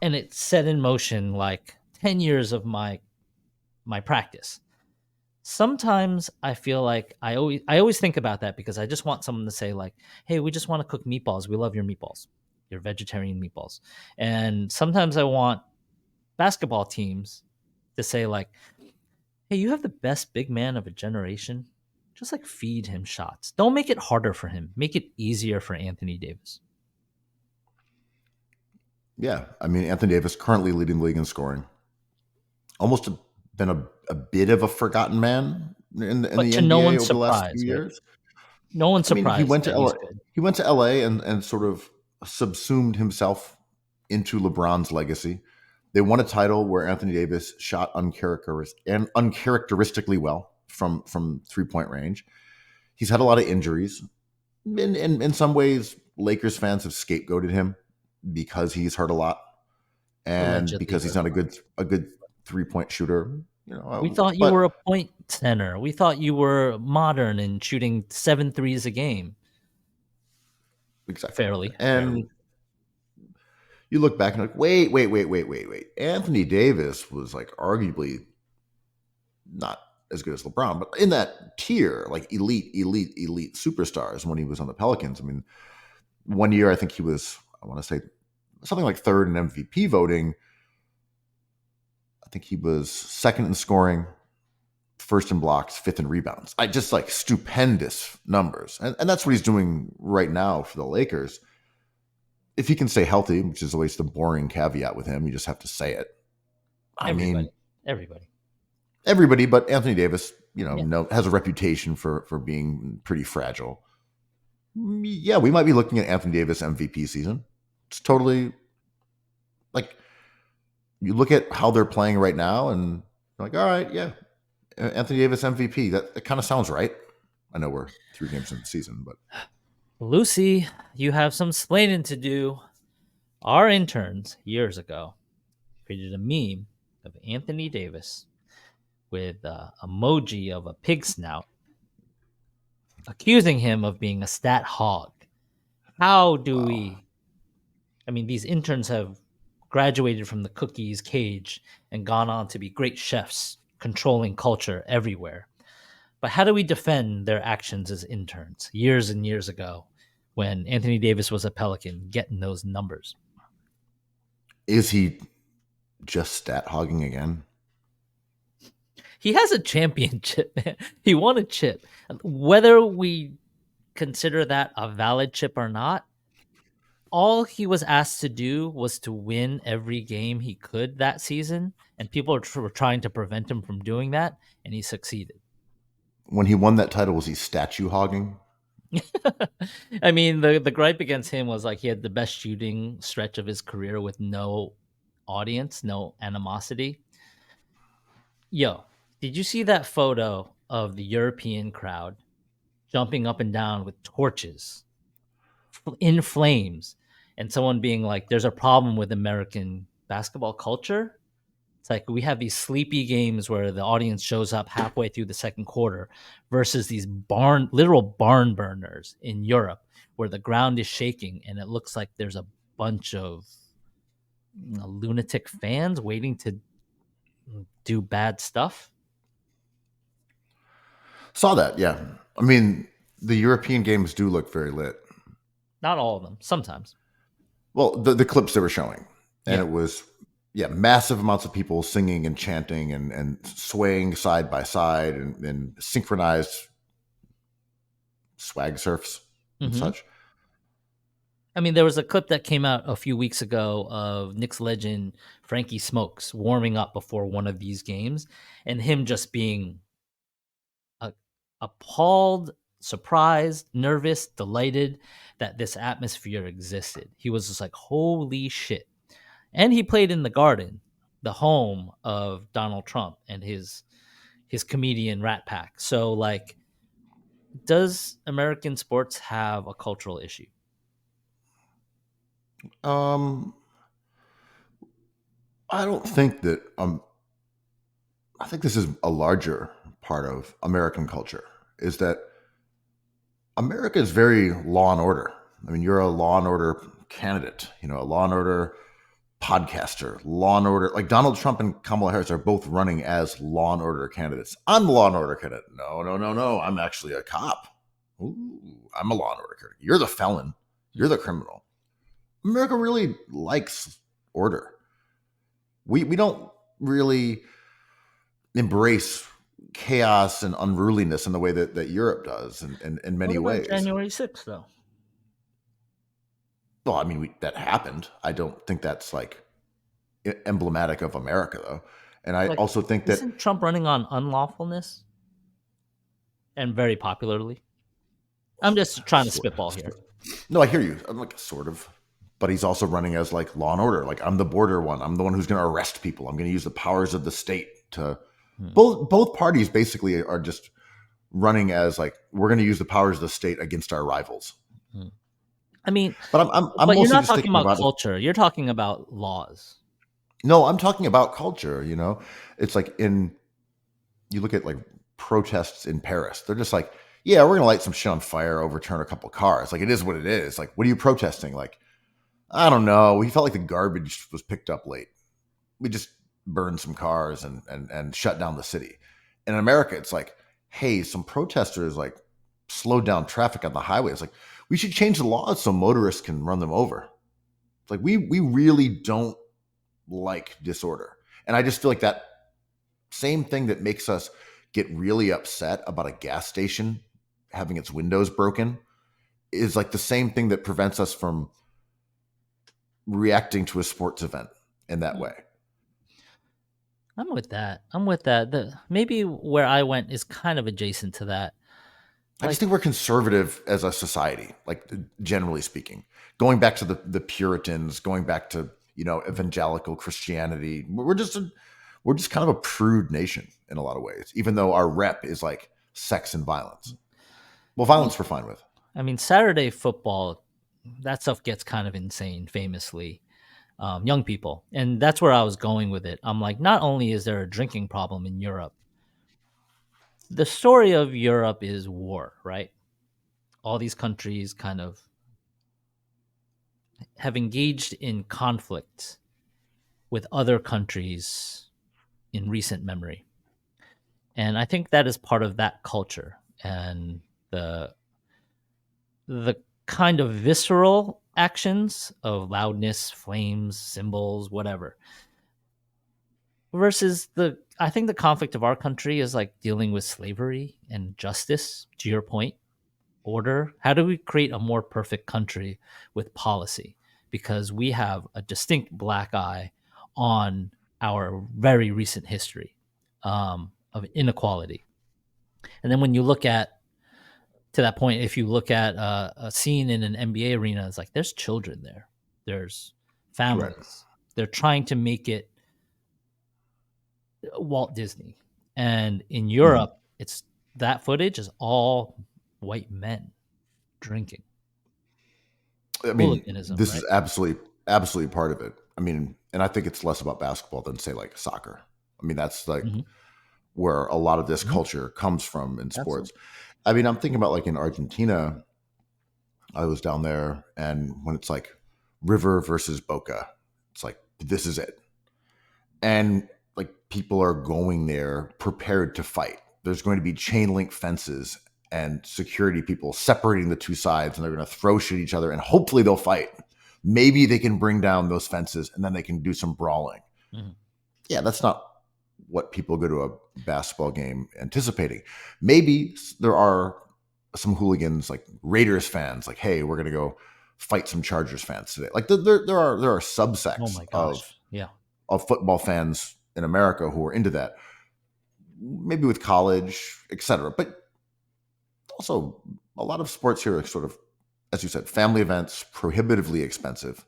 And it set in motion like 10 years of my practice. Sometimes I feel like I always think about that because I just want someone to say like, hey, we just want to cook meatballs. We love your meatballs, your vegetarian meatballs. And sometimes I want basketball teams to say like, hey, you have the best big man of a generation. just like feed him shots. Don't make it harder for him. Make it easier for Anthony Davis. Yeah, I mean, Anthony Davis currently leading the league in scoring. Almost been a bit of a forgotten man in But the to no NBA one's over the last few surprise, right? years. No one's I mean, surprised that he's good. He went to LA and sort of subsumed himself into LeBron's legacy. They won a title where Anthony Davis shot uncharacteristically well from 3-point range. He's had a lot of injuries. In some ways, Lakers fans have scapegoated him because he's hurt a lot and Allegedly because he's hurt. not a good 3-point shooter. We thought you were a point center. We thought you were modern and shooting 7 threes a game. Exactly. Fairly. And you look back and like, wait. Anthony Davis was like arguably not as good as LeBron, but in that tier, like elite superstars when he was on the Pelicans. I mean, one year I think he was, I want to say something like third in MVP voting. I think he was second in scoring, first in blocks, fifth in rebounds. I just like stupendous numbers. And that's what he's doing right now for the Lakers. If he can stay healthy, which is always the boring caveat with him, you just have to say it. Everybody, but Anthony Davis, has a reputation for being pretty fragile. Yeah, we might be looking at Anthony Davis MVP season. It's totally like you look at how they're playing right now, and you're like, all right, yeah, Anthony Davis MVP. That kind of sounds right. I know we're 3 games in the season, but Lucy, you have some splaining to do. Our interns years ago created a meme of Anthony Davis with emoji of a pig snout, accusing him of being a stat hog. How do we? I mean, these interns have graduated from the cookies cage and gone on to be great chefs, controlling culture everywhere. But how do we defend their actions as interns years and years ago when Anthony Davis was a Pelican getting those numbers? Is he just stat hogging again? He has a championship, man. He won a chip. Whether we consider that a valid chip or not, all he was asked to do was to win every game he could that season, and people were trying to prevent him from doing that, and he succeeded. When he won that title, was he statue hogging? I mean, the gripe against him was like he had the best shooting stretch of his career with no audience, no animosity. Yo, did you see that photo of the European crowd jumping up and down with torches in flames and someone being like, there's a problem with American basketball culture? It's like we have these sleepy games where the audience shows up halfway through the second quarter versus these literal barn burners in Europe where the ground is shaking and it looks like there's a bunch of lunatic fans waiting to do bad stuff. Saw that, yeah. I mean, the European games do look very lit. Not all of them, sometimes. Well, the clips they were showing. And it was, massive amounts of people singing and chanting and swaying side by side and synchronized swag surfs and such. I mean, there was a clip that came out a few weeks ago of Knicks legend Frankie Smokes warming up before one of these games and him just being appalled, surprised, nervous, delighted that this atmosphere existed. He was just like, holy shit. And he played in the Garden, the home of Donald Trump and his comedian Rat Pack. So, like, does American sports have a cultural issue? I don't think that. I think this is a larger part of American culture. Is that America is very law and order. I mean, you're a law and order candidate. A law and order podcaster, law and order. Like Donald Trump and Kamala Harris are both running as law and order candidates. I'm the law and order candidate. No. I'm actually a cop. Ooh, I'm a law and order candidate. You're the felon. You're the criminal. America really likes order. We don't really embrace chaos and unruliness in the way that Europe does in What many about ways. January 6th, though? Well, I mean, that happened. I don't think that's like emblematic of America, though. And I Like, also think that, isn't Trump running on unlawfulness and very popularly? I'm just trying to spitball here. no, I hear you. I'm like, sort of. But he's also running as like law and order. Like, I'm the border one. I'm the one who's going to arrest people. I'm going to use the powers of the state to. Hmm. Both parties basically are just running as like, we're going to use the powers of the state against our rivals. Hmm. I mean, But I'm but you're mostly not just talking thinking about about it. culture. You're talking about laws. No, I'm talking about culture. It's like you look at like protests in Paris. They're just like, yeah, we're gonna light some shit on fire, overturn a couple cars. Like, it is what it is. Like, what are you protesting? Like, I don't know. We felt like the garbage was picked up late. We just burned some cars and shut down the city. In America, it's like, hey, some protesters like slowed down traffic on the highway. It's like, we should change the laws so motorists can run them over. It's like, we really don't like disorder. And I just feel like that same thing that makes us get really upset about a gas station having its windows broken is like the same thing that prevents us from reacting to a sports event in that way. I'm with that. I'm with that. Maybe where I went is kind of adjacent to that. I just Like, think we're conservative as a society, like generally speaking. Going back to the Puritans, going back to evangelical Christianity, we're just kind of a prude nation in a lot of ways. Even though our rep is like sex and violence. Well, violence we're fine with. I mean, Saturday football, that stuff gets kind of insane, famously. Young people. And that's where I was going with it. I'm like, not only is there a drinking problem in Europe, the story of Europe is war, right? All these countries kind of have engaged in conflict with other countries in recent memory. And I think that is part of that culture and the the kind of visceral actions of loudness, flames, symbols, whatever. Versus I think the conflict of our country is like dealing with slavery and justice, to your point, order. How do we create a more perfect country with policy? Because we have a distinct black eye on our very recent history of inequality. And then when you look at to that point, if you look at a scene in an NBA arena, it's like there's children there, there's families. Right. They're trying to make it Walt Disney, and in Europe, it's that footage is all white men drinking. I mean, Hooliganism, this right? is absolutely part of it. I mean, and I think it's less about basketball than say like soccer. I mean, that's like Mhm. where a lot of this Mhm. culture comes from in sports. Absolutely. I mean, I'm thinking about like in Argentina, I was down there, and when it's like River versus Boca, it's like this is it. And like people are going there prepared to fight. There's going to be chain link fences and security people separating the two sides, and they're going to throw shit at each other, and hopefully they'll fight. Maybe they can bring down those fences, and then they can do some brawling. Mhm. Yeah, that's not what people go to a basketball game anticipating. Maybe there are some hooligans, like Raiders fans, like, hey, we're going to go fight some Chargers fans today. Like there are Oh subsects my gosh. Yeah. of football fans in America who are into that, maybe with college, etc. But also, a lot of sports here are sort of, as you said, family events, prohibitively expensive.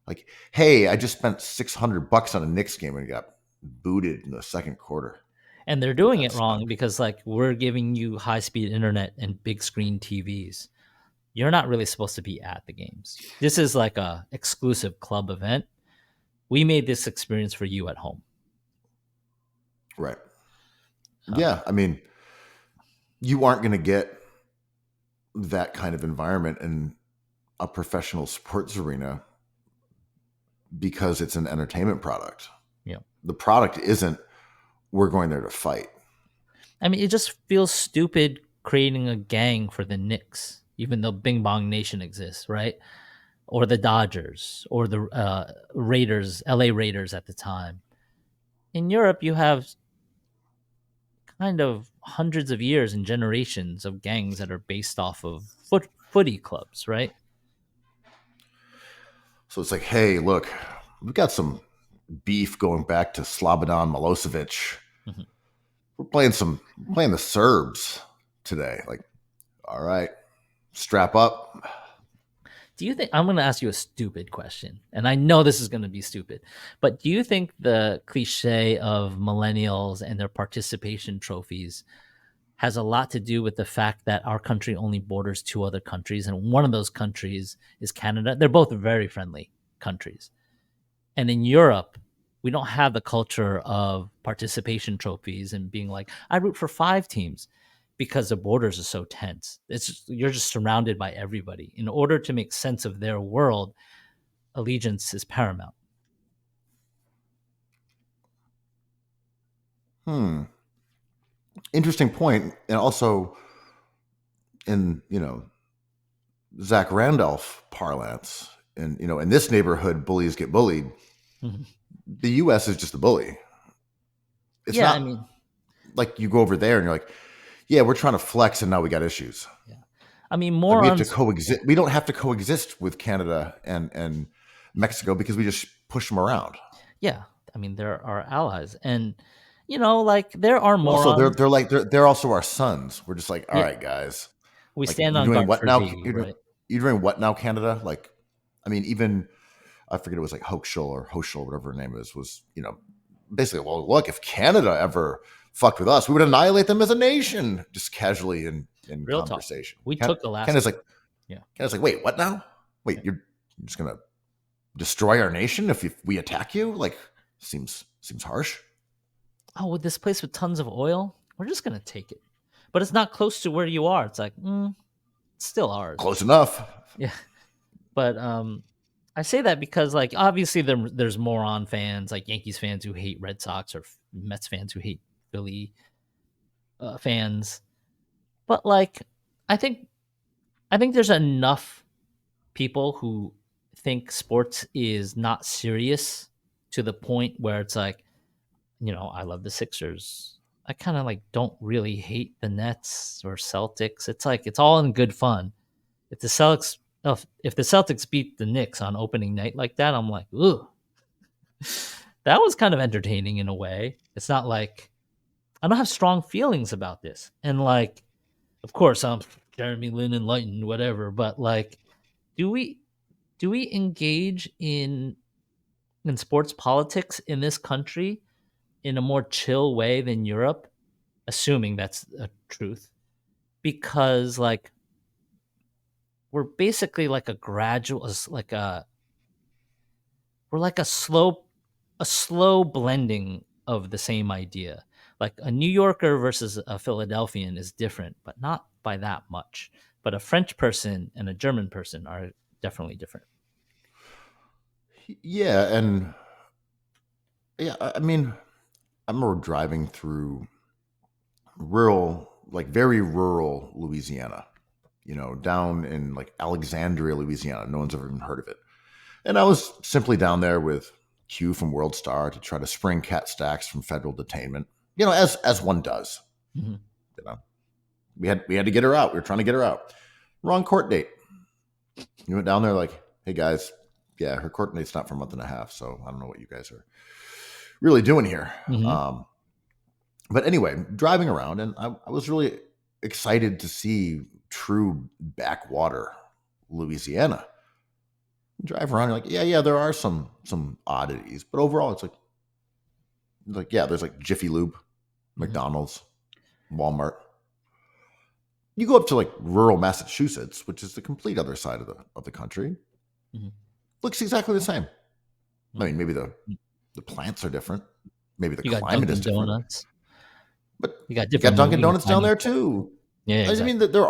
Like, hey, I just spent $600 on a Knicks game and got booted in the second quarter. And they're doing That it wrong stunk. because like we're giving you high speed internet and big screen TVs. You're not really supposed to be at the games. This is like a exclusive club event. We made this experience for you at home. Right. Uh, Yeah. I mean, you aren't going to get that kind of environment in a professional sports arena because it's an entertainment product. yeah. The product isn't, we're going there to fight. I mean, it just feels stupid creating a gang for the Knicks, even though Bing Bong Nation exists, right? Or the Dodgers, or the Raiders, LA Raiders at the time. In Europe, you have kind of hundreds of years and generations of gangs that are based off of footy clubs, right? So it's like, hey, look, we've got some beef going back to Slobodan Milosevic. Mhm. We're playing the Serbs today. Like, all right, strap up. Do you think I'm going to ask you a stupid question? And I know this is going to be stupid, but do you think the cliche of millennials and their participation trophies has a lot to do with the fact that our country only borders two other countries, and one of those countries is Canada? They're both very friendly countries. And in Europe, we don't have the culture of participation trophies and being like, I root for 5 teams because the borders are so tense. You're just surrounded by everybody. In order to make sense of their world, allegiance is paramount. Interesting point. And also in, Zach Randolph parlance, and in this neighborhood, bullies get bullied. Mhm. The US is just a bully. It's Yeah, not I mean, like you go over there and you're like, yeah, we're trying to flex and now we got issues. yeah. I mean, Like we have to morons. coexist. We don't have to coexist with Canada and Mexico because we just push them around. Yeah, I mean, they're our allies, and like there are Also, morons. they're also our sons. We're just like, all Yeah, right, guys. we Like stand you're on doing guard what for now? duty, right? You're doing what now, Canada? Like, I mean, even I forget it was like Hochschul, whatever her name is, was basically, well, look, if Canada ever fucked with us, we would annihilate them as a nation, just casually in Real talk. conversation. We took Alaska. Yeah. Canada's like, wait, what now? Wait, you're just gonna destroy our nation if we attack you? Like, seems harsh. Oh, with this place with tons of oil, we're just gonna take it. But it's not close to where you are. It's like, it's still ours. Close enough. Yeah. But I say that because, like, obviously there's moron fans, like Yankees fans who hate Red Sox, or Mets fans who hate Philly fans. But like, I think there's enough people who think sports is not serious to the point where it's like, I love the Sixers. I kind of like don't really hate the Nets or Celtics. It's like it's all in good fun. If the Celtics beat the Knicks on opening night like that, I'm like, ooh, that was kind of entertaining in a way. It's not like I don't have strong feelings about this, and like, of course, I'm Jeremy Lin enlightened, whatever. But like, do we engage in sports politics in this country in a more chill way than Europe, assuming that's a truth? Because like we're basically like a gradual, like we're like a slow blending of the same idea. Like a New Yorker versus a Philadelphian is different, but not by that much. But a French person and a German person are definitely different. Yeah, and yeah, I mean, I remember driving through very rural Louisiana, down in like Alexandria, Louisiana. No one's ever even heard of it. And I was simply down there with Q from World Star to try to spring cat stacks from federal detainment, as one does. Mm-hmm. We had to get her out. We were trying to get her out. Wrong court date. You went down there like, hey guys, yeah, her court date's not for a month and a half, so I don't know what you guys are really doing here. Mm-hmm. But anyway, driving around, and I was really excited to see true backwater Louisiana. Drive around, you're like, yeah, there are some oddities, but overall, it's like yeah, there's like Jiffy Lube, McDonald's, Walmart. You go up to like rural Massachusetts, which is the complete other side of the country. Mm-hmm. Looks exactly the same. I mean, maybe the plants are different. Maybe the You got climate is Dunkin' different. Donuts. But You got got different Dunkin' moving Donuts down there climate. too. Yeah, exactly. I mean, that there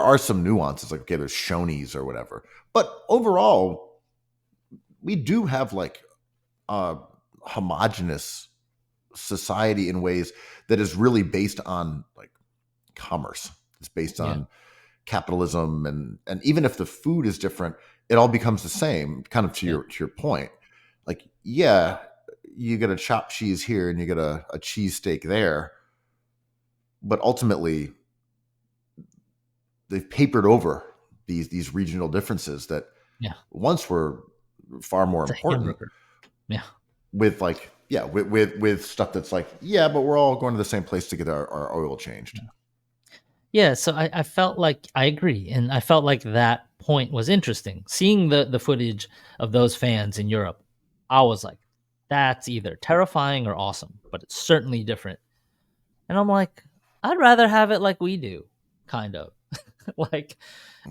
are some nuances. Like, okay, there's Shoney's or whatever. But overall, we do have like a homogenous society in ways that is really based on like commerce. It's based on capitalism, and even if the food is different, it all becomes the same. Kind of to your point. Like, yeah, you get a chopped cheese here and you get a cheesesteak there, but ultimately they've papered over these regional differences that Yeah, once were far more it's a important. hamburger. Yeah. With like, yeah, with stuff that's like, yeah, but we're all going to the same place to get our oil changed. Yeah, so I felt like I agree, and I felt like that point was interesting. Seeing the footage of those fans in Europe, I was like, that's either terrifying or awesome, but it's certainly different. And I'm like, I'd rather have it like we do, kind of. Like,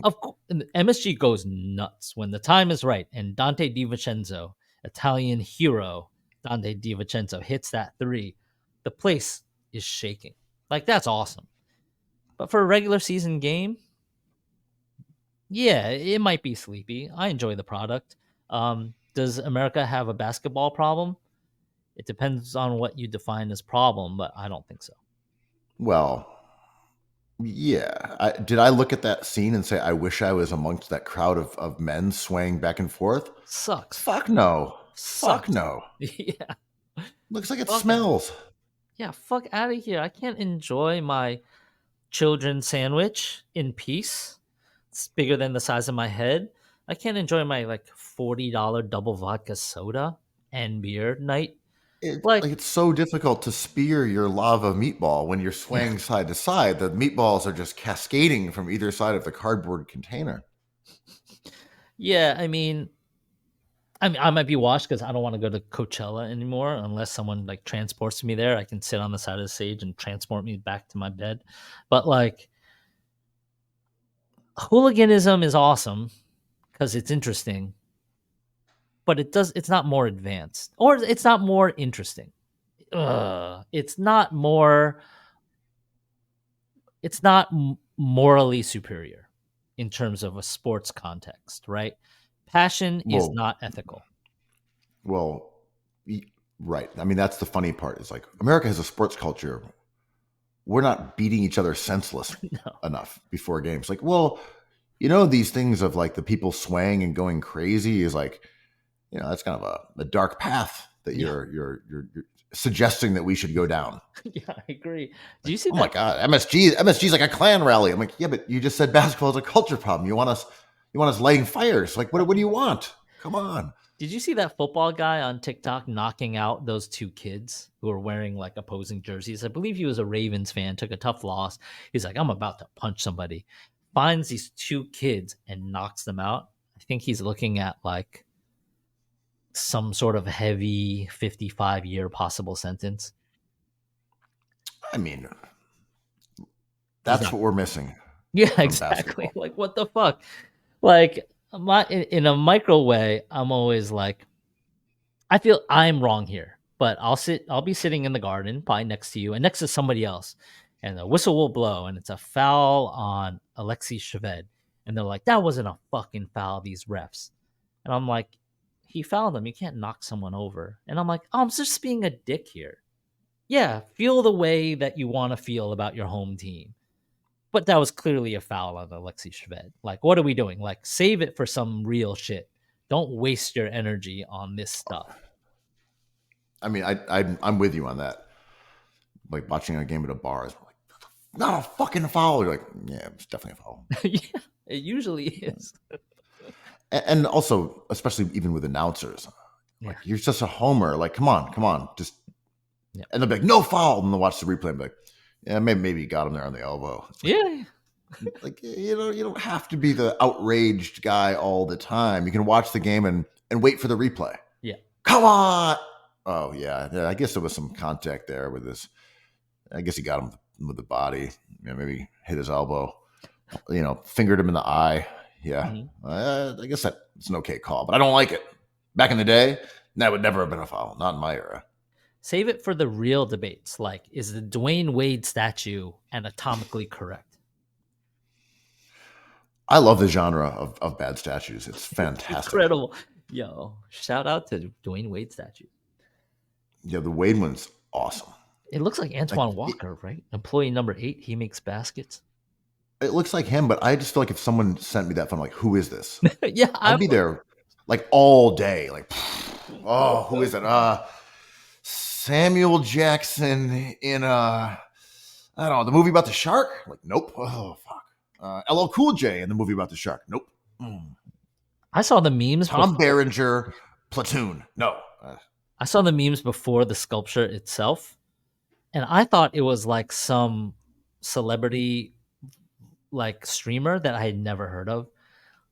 of course, MSG goes nuts when the time is right, and Dante DiVincenzo, Italian hero Dante DiVincenzo, hits that three. The place is shaking. Like, that's awesome. But for a regular season game, yeah, it might be sleepy. I enjoy the product. Does America have a basketball problem? It depends on what you define as problem, but I don't think so. Well, yeah. Did I look at that scene and say, I wish I was amongst that crowd of men swaying back and forth? Sucks. Fuck no. Fuck Sucks. no. Yeah. Looks like it Fuck out. smells. Yeah, fuck out of here. I can't enjoy my children's sandwich in peace. It's bigger than the size of my head. I can't enjoy my like $40 double vodka soda and beer night. Like, It's so difficult to spear your lava meatball when you're yeah, swaying side to side. The meatballs are just cascading from either side of the cardboard container. yeah. I mean, I might be washed because I don't want to go to Coachella anymore unless someone like transports me there. I can sit on the side of the stage and transport me back to my bed. But like, hooliganism is awesome because it's interesting, but it's not more advanced or it's not more interesting. It's not more. It's not morally superior in terms of a sports context, right? Passion is Well, not ethical. well, right. I mean, that's the funny part. Is like America has a sports culture. We're not beating each other senseless No. enough before games. Like, well, you know, these things of like the people swaying and going crazy is like, you know, that's kind of a dark path that Yeah. you're suggesting that we should go down. Yeah, I agree. Do you see Oh my that? God, MSG's like a clan rally. I'm like, yeah, but you just said basketball is a culture problem. You want us lighting fires. Like, what do you want? Come on. Did you see that football guy on TikTok knocking out those two kids who were wearing like opposing jerseys? I believe he was a Ravens fan, took a tough loss. He's like, I'm about to punch somebody. Finds these two kids and knocks them out. I think he's looking at like some sort of heavy 55-year possible sentence. I mean, He's that's not. what we're missing Yeah, from exactly. basketball. Like, what the fuck? Like, in a micro way, I'm always like, I feel I'm wrong here, but I'll be sitting in the garden, probably next to you and next to somebody else, and the whistle will blow, and it's a foul on Alexei Shved, and they're like, that wasn't a fucking foul, these refs, and I'm like, he fouled him. You can't knock someone over, and I'm like, oh, I'm just being a dick here. Yeah, feel the way that you want to feel about your home team. But that was clearly a foul on Alexei Shved. Like, what are we doing? Like, save it for some real shit. Don't waste your energy on this stuff. I mean, I'm with you on that. Like watching a game at a bar is like, not a fucking foul. You're like, yeah, it's definitely a foul. Yeah, it usually is. And also, especially even with announcers, Yeah. like you're just a homer. Like, come on, just. Yeah. And they'll be like, no foul, and they'll watch the replay and be like, yeah, maybe you got him there on the elbow. It's like, Yeah. like you don't have to be the outraged guy all the time. You can watch the game and wait for the replay. Yeah. Come on. Oh yeah. I guess there was some contact there with this. I guess he got him with the body. Maybe hit his elbow. Fingered him in the eye. Yeah. Mhm. I guess it's an okay call, but I don't like it. Back in the day, that would never have been a foul. Not in my era. Save it for the real debates. Like, is the Dwayne Wade statue anatomically correct? I love the genre of bad statues. It's fantastic. Incredible. Yo, shout out to Dwayne Wade statue. Yeah, the Wade one's awesome. It looks like Antoine Like, Walker, right? Employee number 8. He makes baskets. it looks like him, but I just feel like if someone sent me that phone, like, who is this? Yeah, I'd be there like all day. Like, oh, who is it? Samuel Jackson in I don't know, the movie about the shark? Like, nope. Oh, fuck. LL Cool J in the movie about the shark? Nope. I saw the memes Tom before. Berenger, Platoon? No. I saw the memes before the sculpture itself, and I thought it was like some celebrity like streamer that I had never heard of.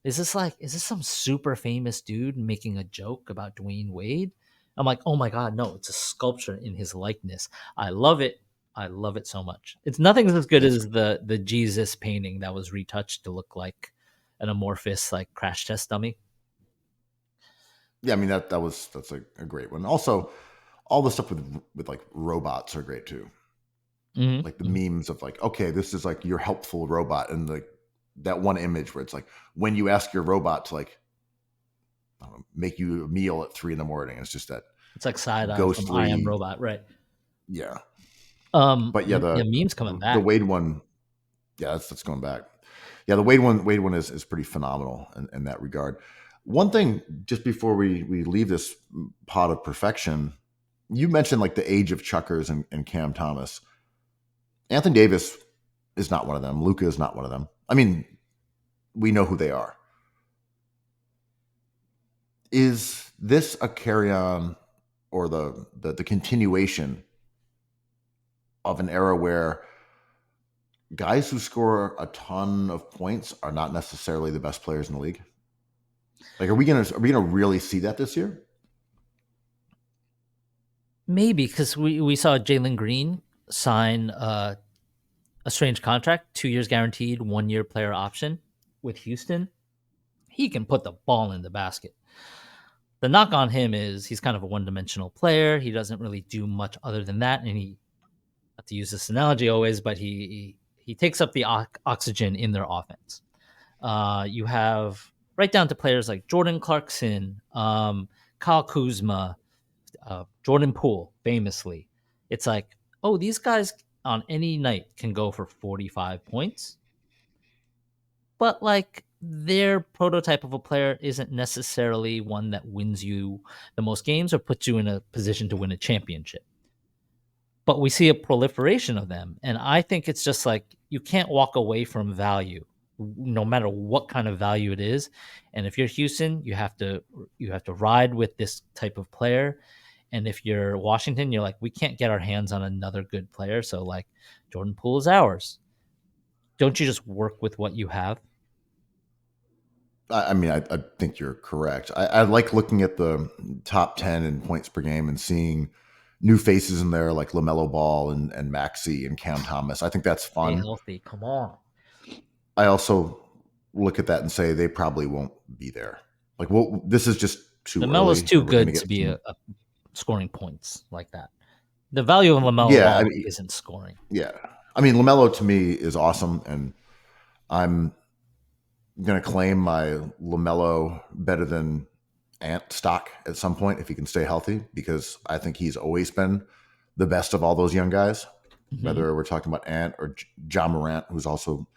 Is this some super famous dude making a joke about Dwayne Wade? I'm like, oh my god, no, it's a sculpture in his likeness. I love it. I love it so much. It's nothing as good It's as the Jesus painting that was retouched to look like an amorphous like crash test dummy. yeah, I mean that's a great one. Also, all the stuff with like robots are great too. Like the Mm-hmm. memes of like, okay, this is like your helpful robot, and like that one image where it's like when you ask your robot to like I don't know, make you a meal at 3 a.m. It's just that It's like side eye from I Am ghostly, Robot, right? yeah. But yeah, Yeah, memes coming the back. Wade one, yeah, that's going back. Yeah, the Wade one is pretty phenomenal in that regard. One thing, just before we leave this pot of perfection, you mentioned like the age of chuckers and Cam Thomas. Anthony Davis is not one of them. Luka is not one of them. I mean, we know who they are. Is this a carry on or the continuation of an era where guys who score a ton of points are not necessarily the best players in the league? Like, are we gonna really see that this year? Maybe because we saw Jalen Green sign a strange contract, 2 years guaranteed, 1 year player option with Houston. He can put the ball in the basket. The knock on him is he's kind of a one dimensional player. He doesn't really do much other than that. And he, not to use this analogy always, but he takes up the oxygen in their offense. You have right down to players like Jordan Clarkson, Kyle Kuzma, Jordan Poole, famously. It's like, oh, these guys on any night can go for 45 points, but like their prototype of a player isn't necessarily one that wins you the most games or puts you in a position to win a championship. But we see a proliferation of them. And I think it's just like you can't walk away from value no matter what kind of value it is. And if you're Houston, you have to ride with this type of player. And if you're Washington, you're like, we can't get our hands on another good player. So like Jordan Poole is ours. Don't you just work with what you have? I mean, I think you're correct. I like looking at the top 10 in points per game and seeing new faces in there like LaMelo Ball and Maxi and Cam Thomas. I think that's Stay fun. healthy. Come on. I also look at that and say they probably won't be there. Like, well, this is just too LaMelo's early, too and we're going to good to get be some. a scoring points like that. The value of LaMelo Yeah, I Ball mean, isn't scoring. yeah. I mean, LaMelo to me is awesome, and I'm going to claim my LaMelo better than Ant stock at some point if he can stay healthy, because I think he's always been the best of all those young guys. Mhm. Whether we're talking about Ant or John Morant, who's also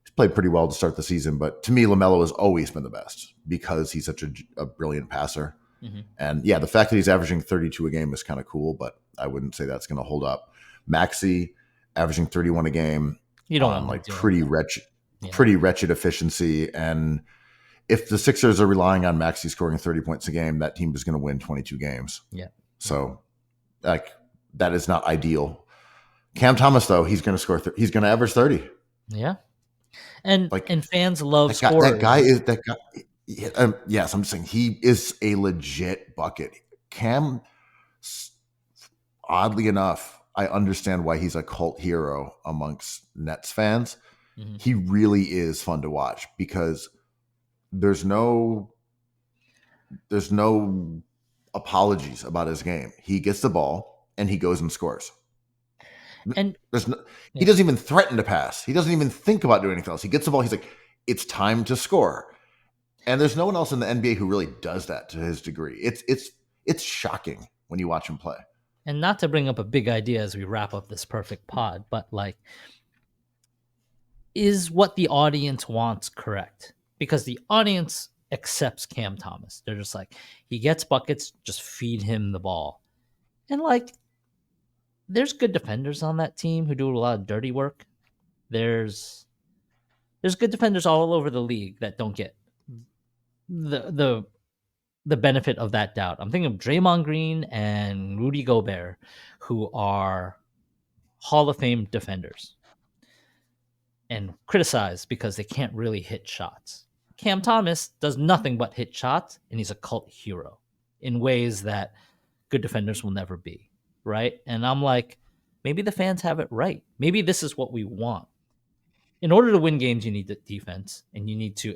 he's played pretty well to start the season, but to me, LaMelo has always been the best because he's such a brilliant passer. Mhm. And yeah, the fact that he's averaging 32 a game is kind of cool, but I wouldn't say that's going to hold up. Maxi averaging 31 a game You don't on want him like doing that. Yeah. pretty wretched efficiency. And if the Sixers are relying on Maxi scoring 30 points a game, that team is going to win 22 games. Yeah. So like that is not ideal. Cam Thomas though, he's going to score. He's going to average 30. Yeah. And Like and fans love that scorers. guy is that guy. Yeah, yes, I'm just saying he is a legit bucket. Cam, oddly enough, I understand why he's a cult hero amongst Nets fans. Mhm. He really is fun to watch because there's no apologies about his game. He gets the ball and he goes and scores. And There's no, he yeah. doesn't even threaten to pass. He doesn't even think about doing anything else. He gets the ball. He's like, it's time to score. And there's no one else in the NBA who really does that to his degree. It's shocking when you watch him play. And not to bring up a big idea as we wrap up this perfect pod, but like, is what the audience wants correct? Because the audience accepts Cam Thomas. They're just like, he gets buckets, just feed him the ball. And like, there's good defenders on that team who do a lot of dirty work. There's good defenders all over the league that don't get the benefit of that doubt. I'm thinking of Draymond Green and Rudy Gobert, who are Hall of Fame defenders and criticized because they can't really hit shots. Cam Thomas does nothing but hit shots, and he's a cult hero in ways that good defenders will never be, right? And I'm like, maybe the fans have it right. Maybe this is what we want. In order to win games, you need the defense, and you need to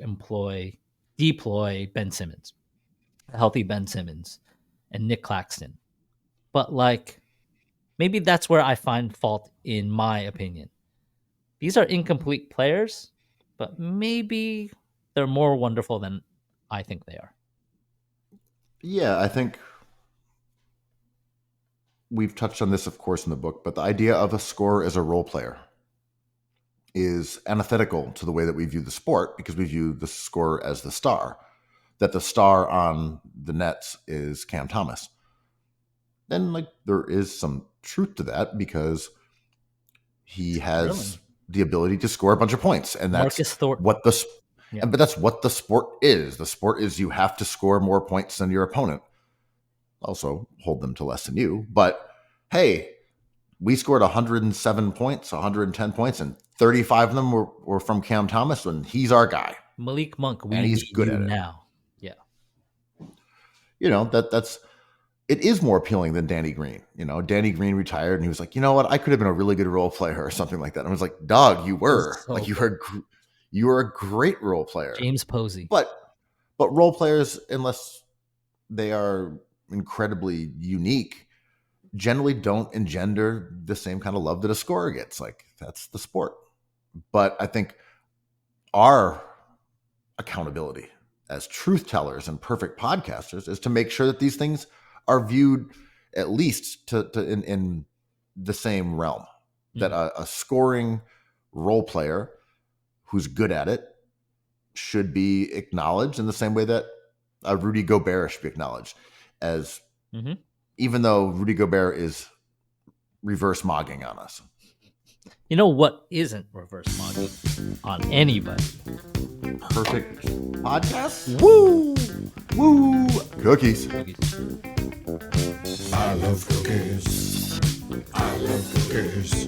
deploy Ben Simmons, a healthy Ben Simmons, and Nick Claxton. But like, maybe that's where I find fault, in my opinion. These are incomplete players, but maybe they're more wonderful than I think they are. Yeah, I think we've touched on this, of course, in the book, but the idea of a scorer as a role player is antithetical to the way that we view the sport, because we view the scorer as the star, that the star on the Nets is Cam Thomas. And like, there is some truth to that, because he has the ability to score a bunch of points, and that's Marcus Thornton. what but that's what the sport is. The sport is you have to score more points than your opponent. Also hold them to less than you. But hey, we scored 107 points, 110 points, and 35 of them were from Cam Thomas, and he's our guy. Malik Monk, and he's good at it now. Yeah. It is more appealing than Danny Green. Danny Green retired, and he was like, you know what? I could have been a really good role player or something like that. And I was like, dog, you were. You were a great role player. James Posey. But role players, unless they are incredibly unique, generally don't engender the same kind of love that a scorer gets. Like, that's the sport. But I think our accountability as truth tellers and perfect podcasters is to make sure that these things are viewed at least in the same realm. Mm-hmm. That a scoring role player who's good at it should be acknowledged in the same way that Rudy Gobert should be acknowledged. As even though Rudy Gobert is reverse mogging on us. You know what isn't reverse mogging on anybody? Perfect podcast? Woo! Woo! Cookies. I love cookies. I love cookies.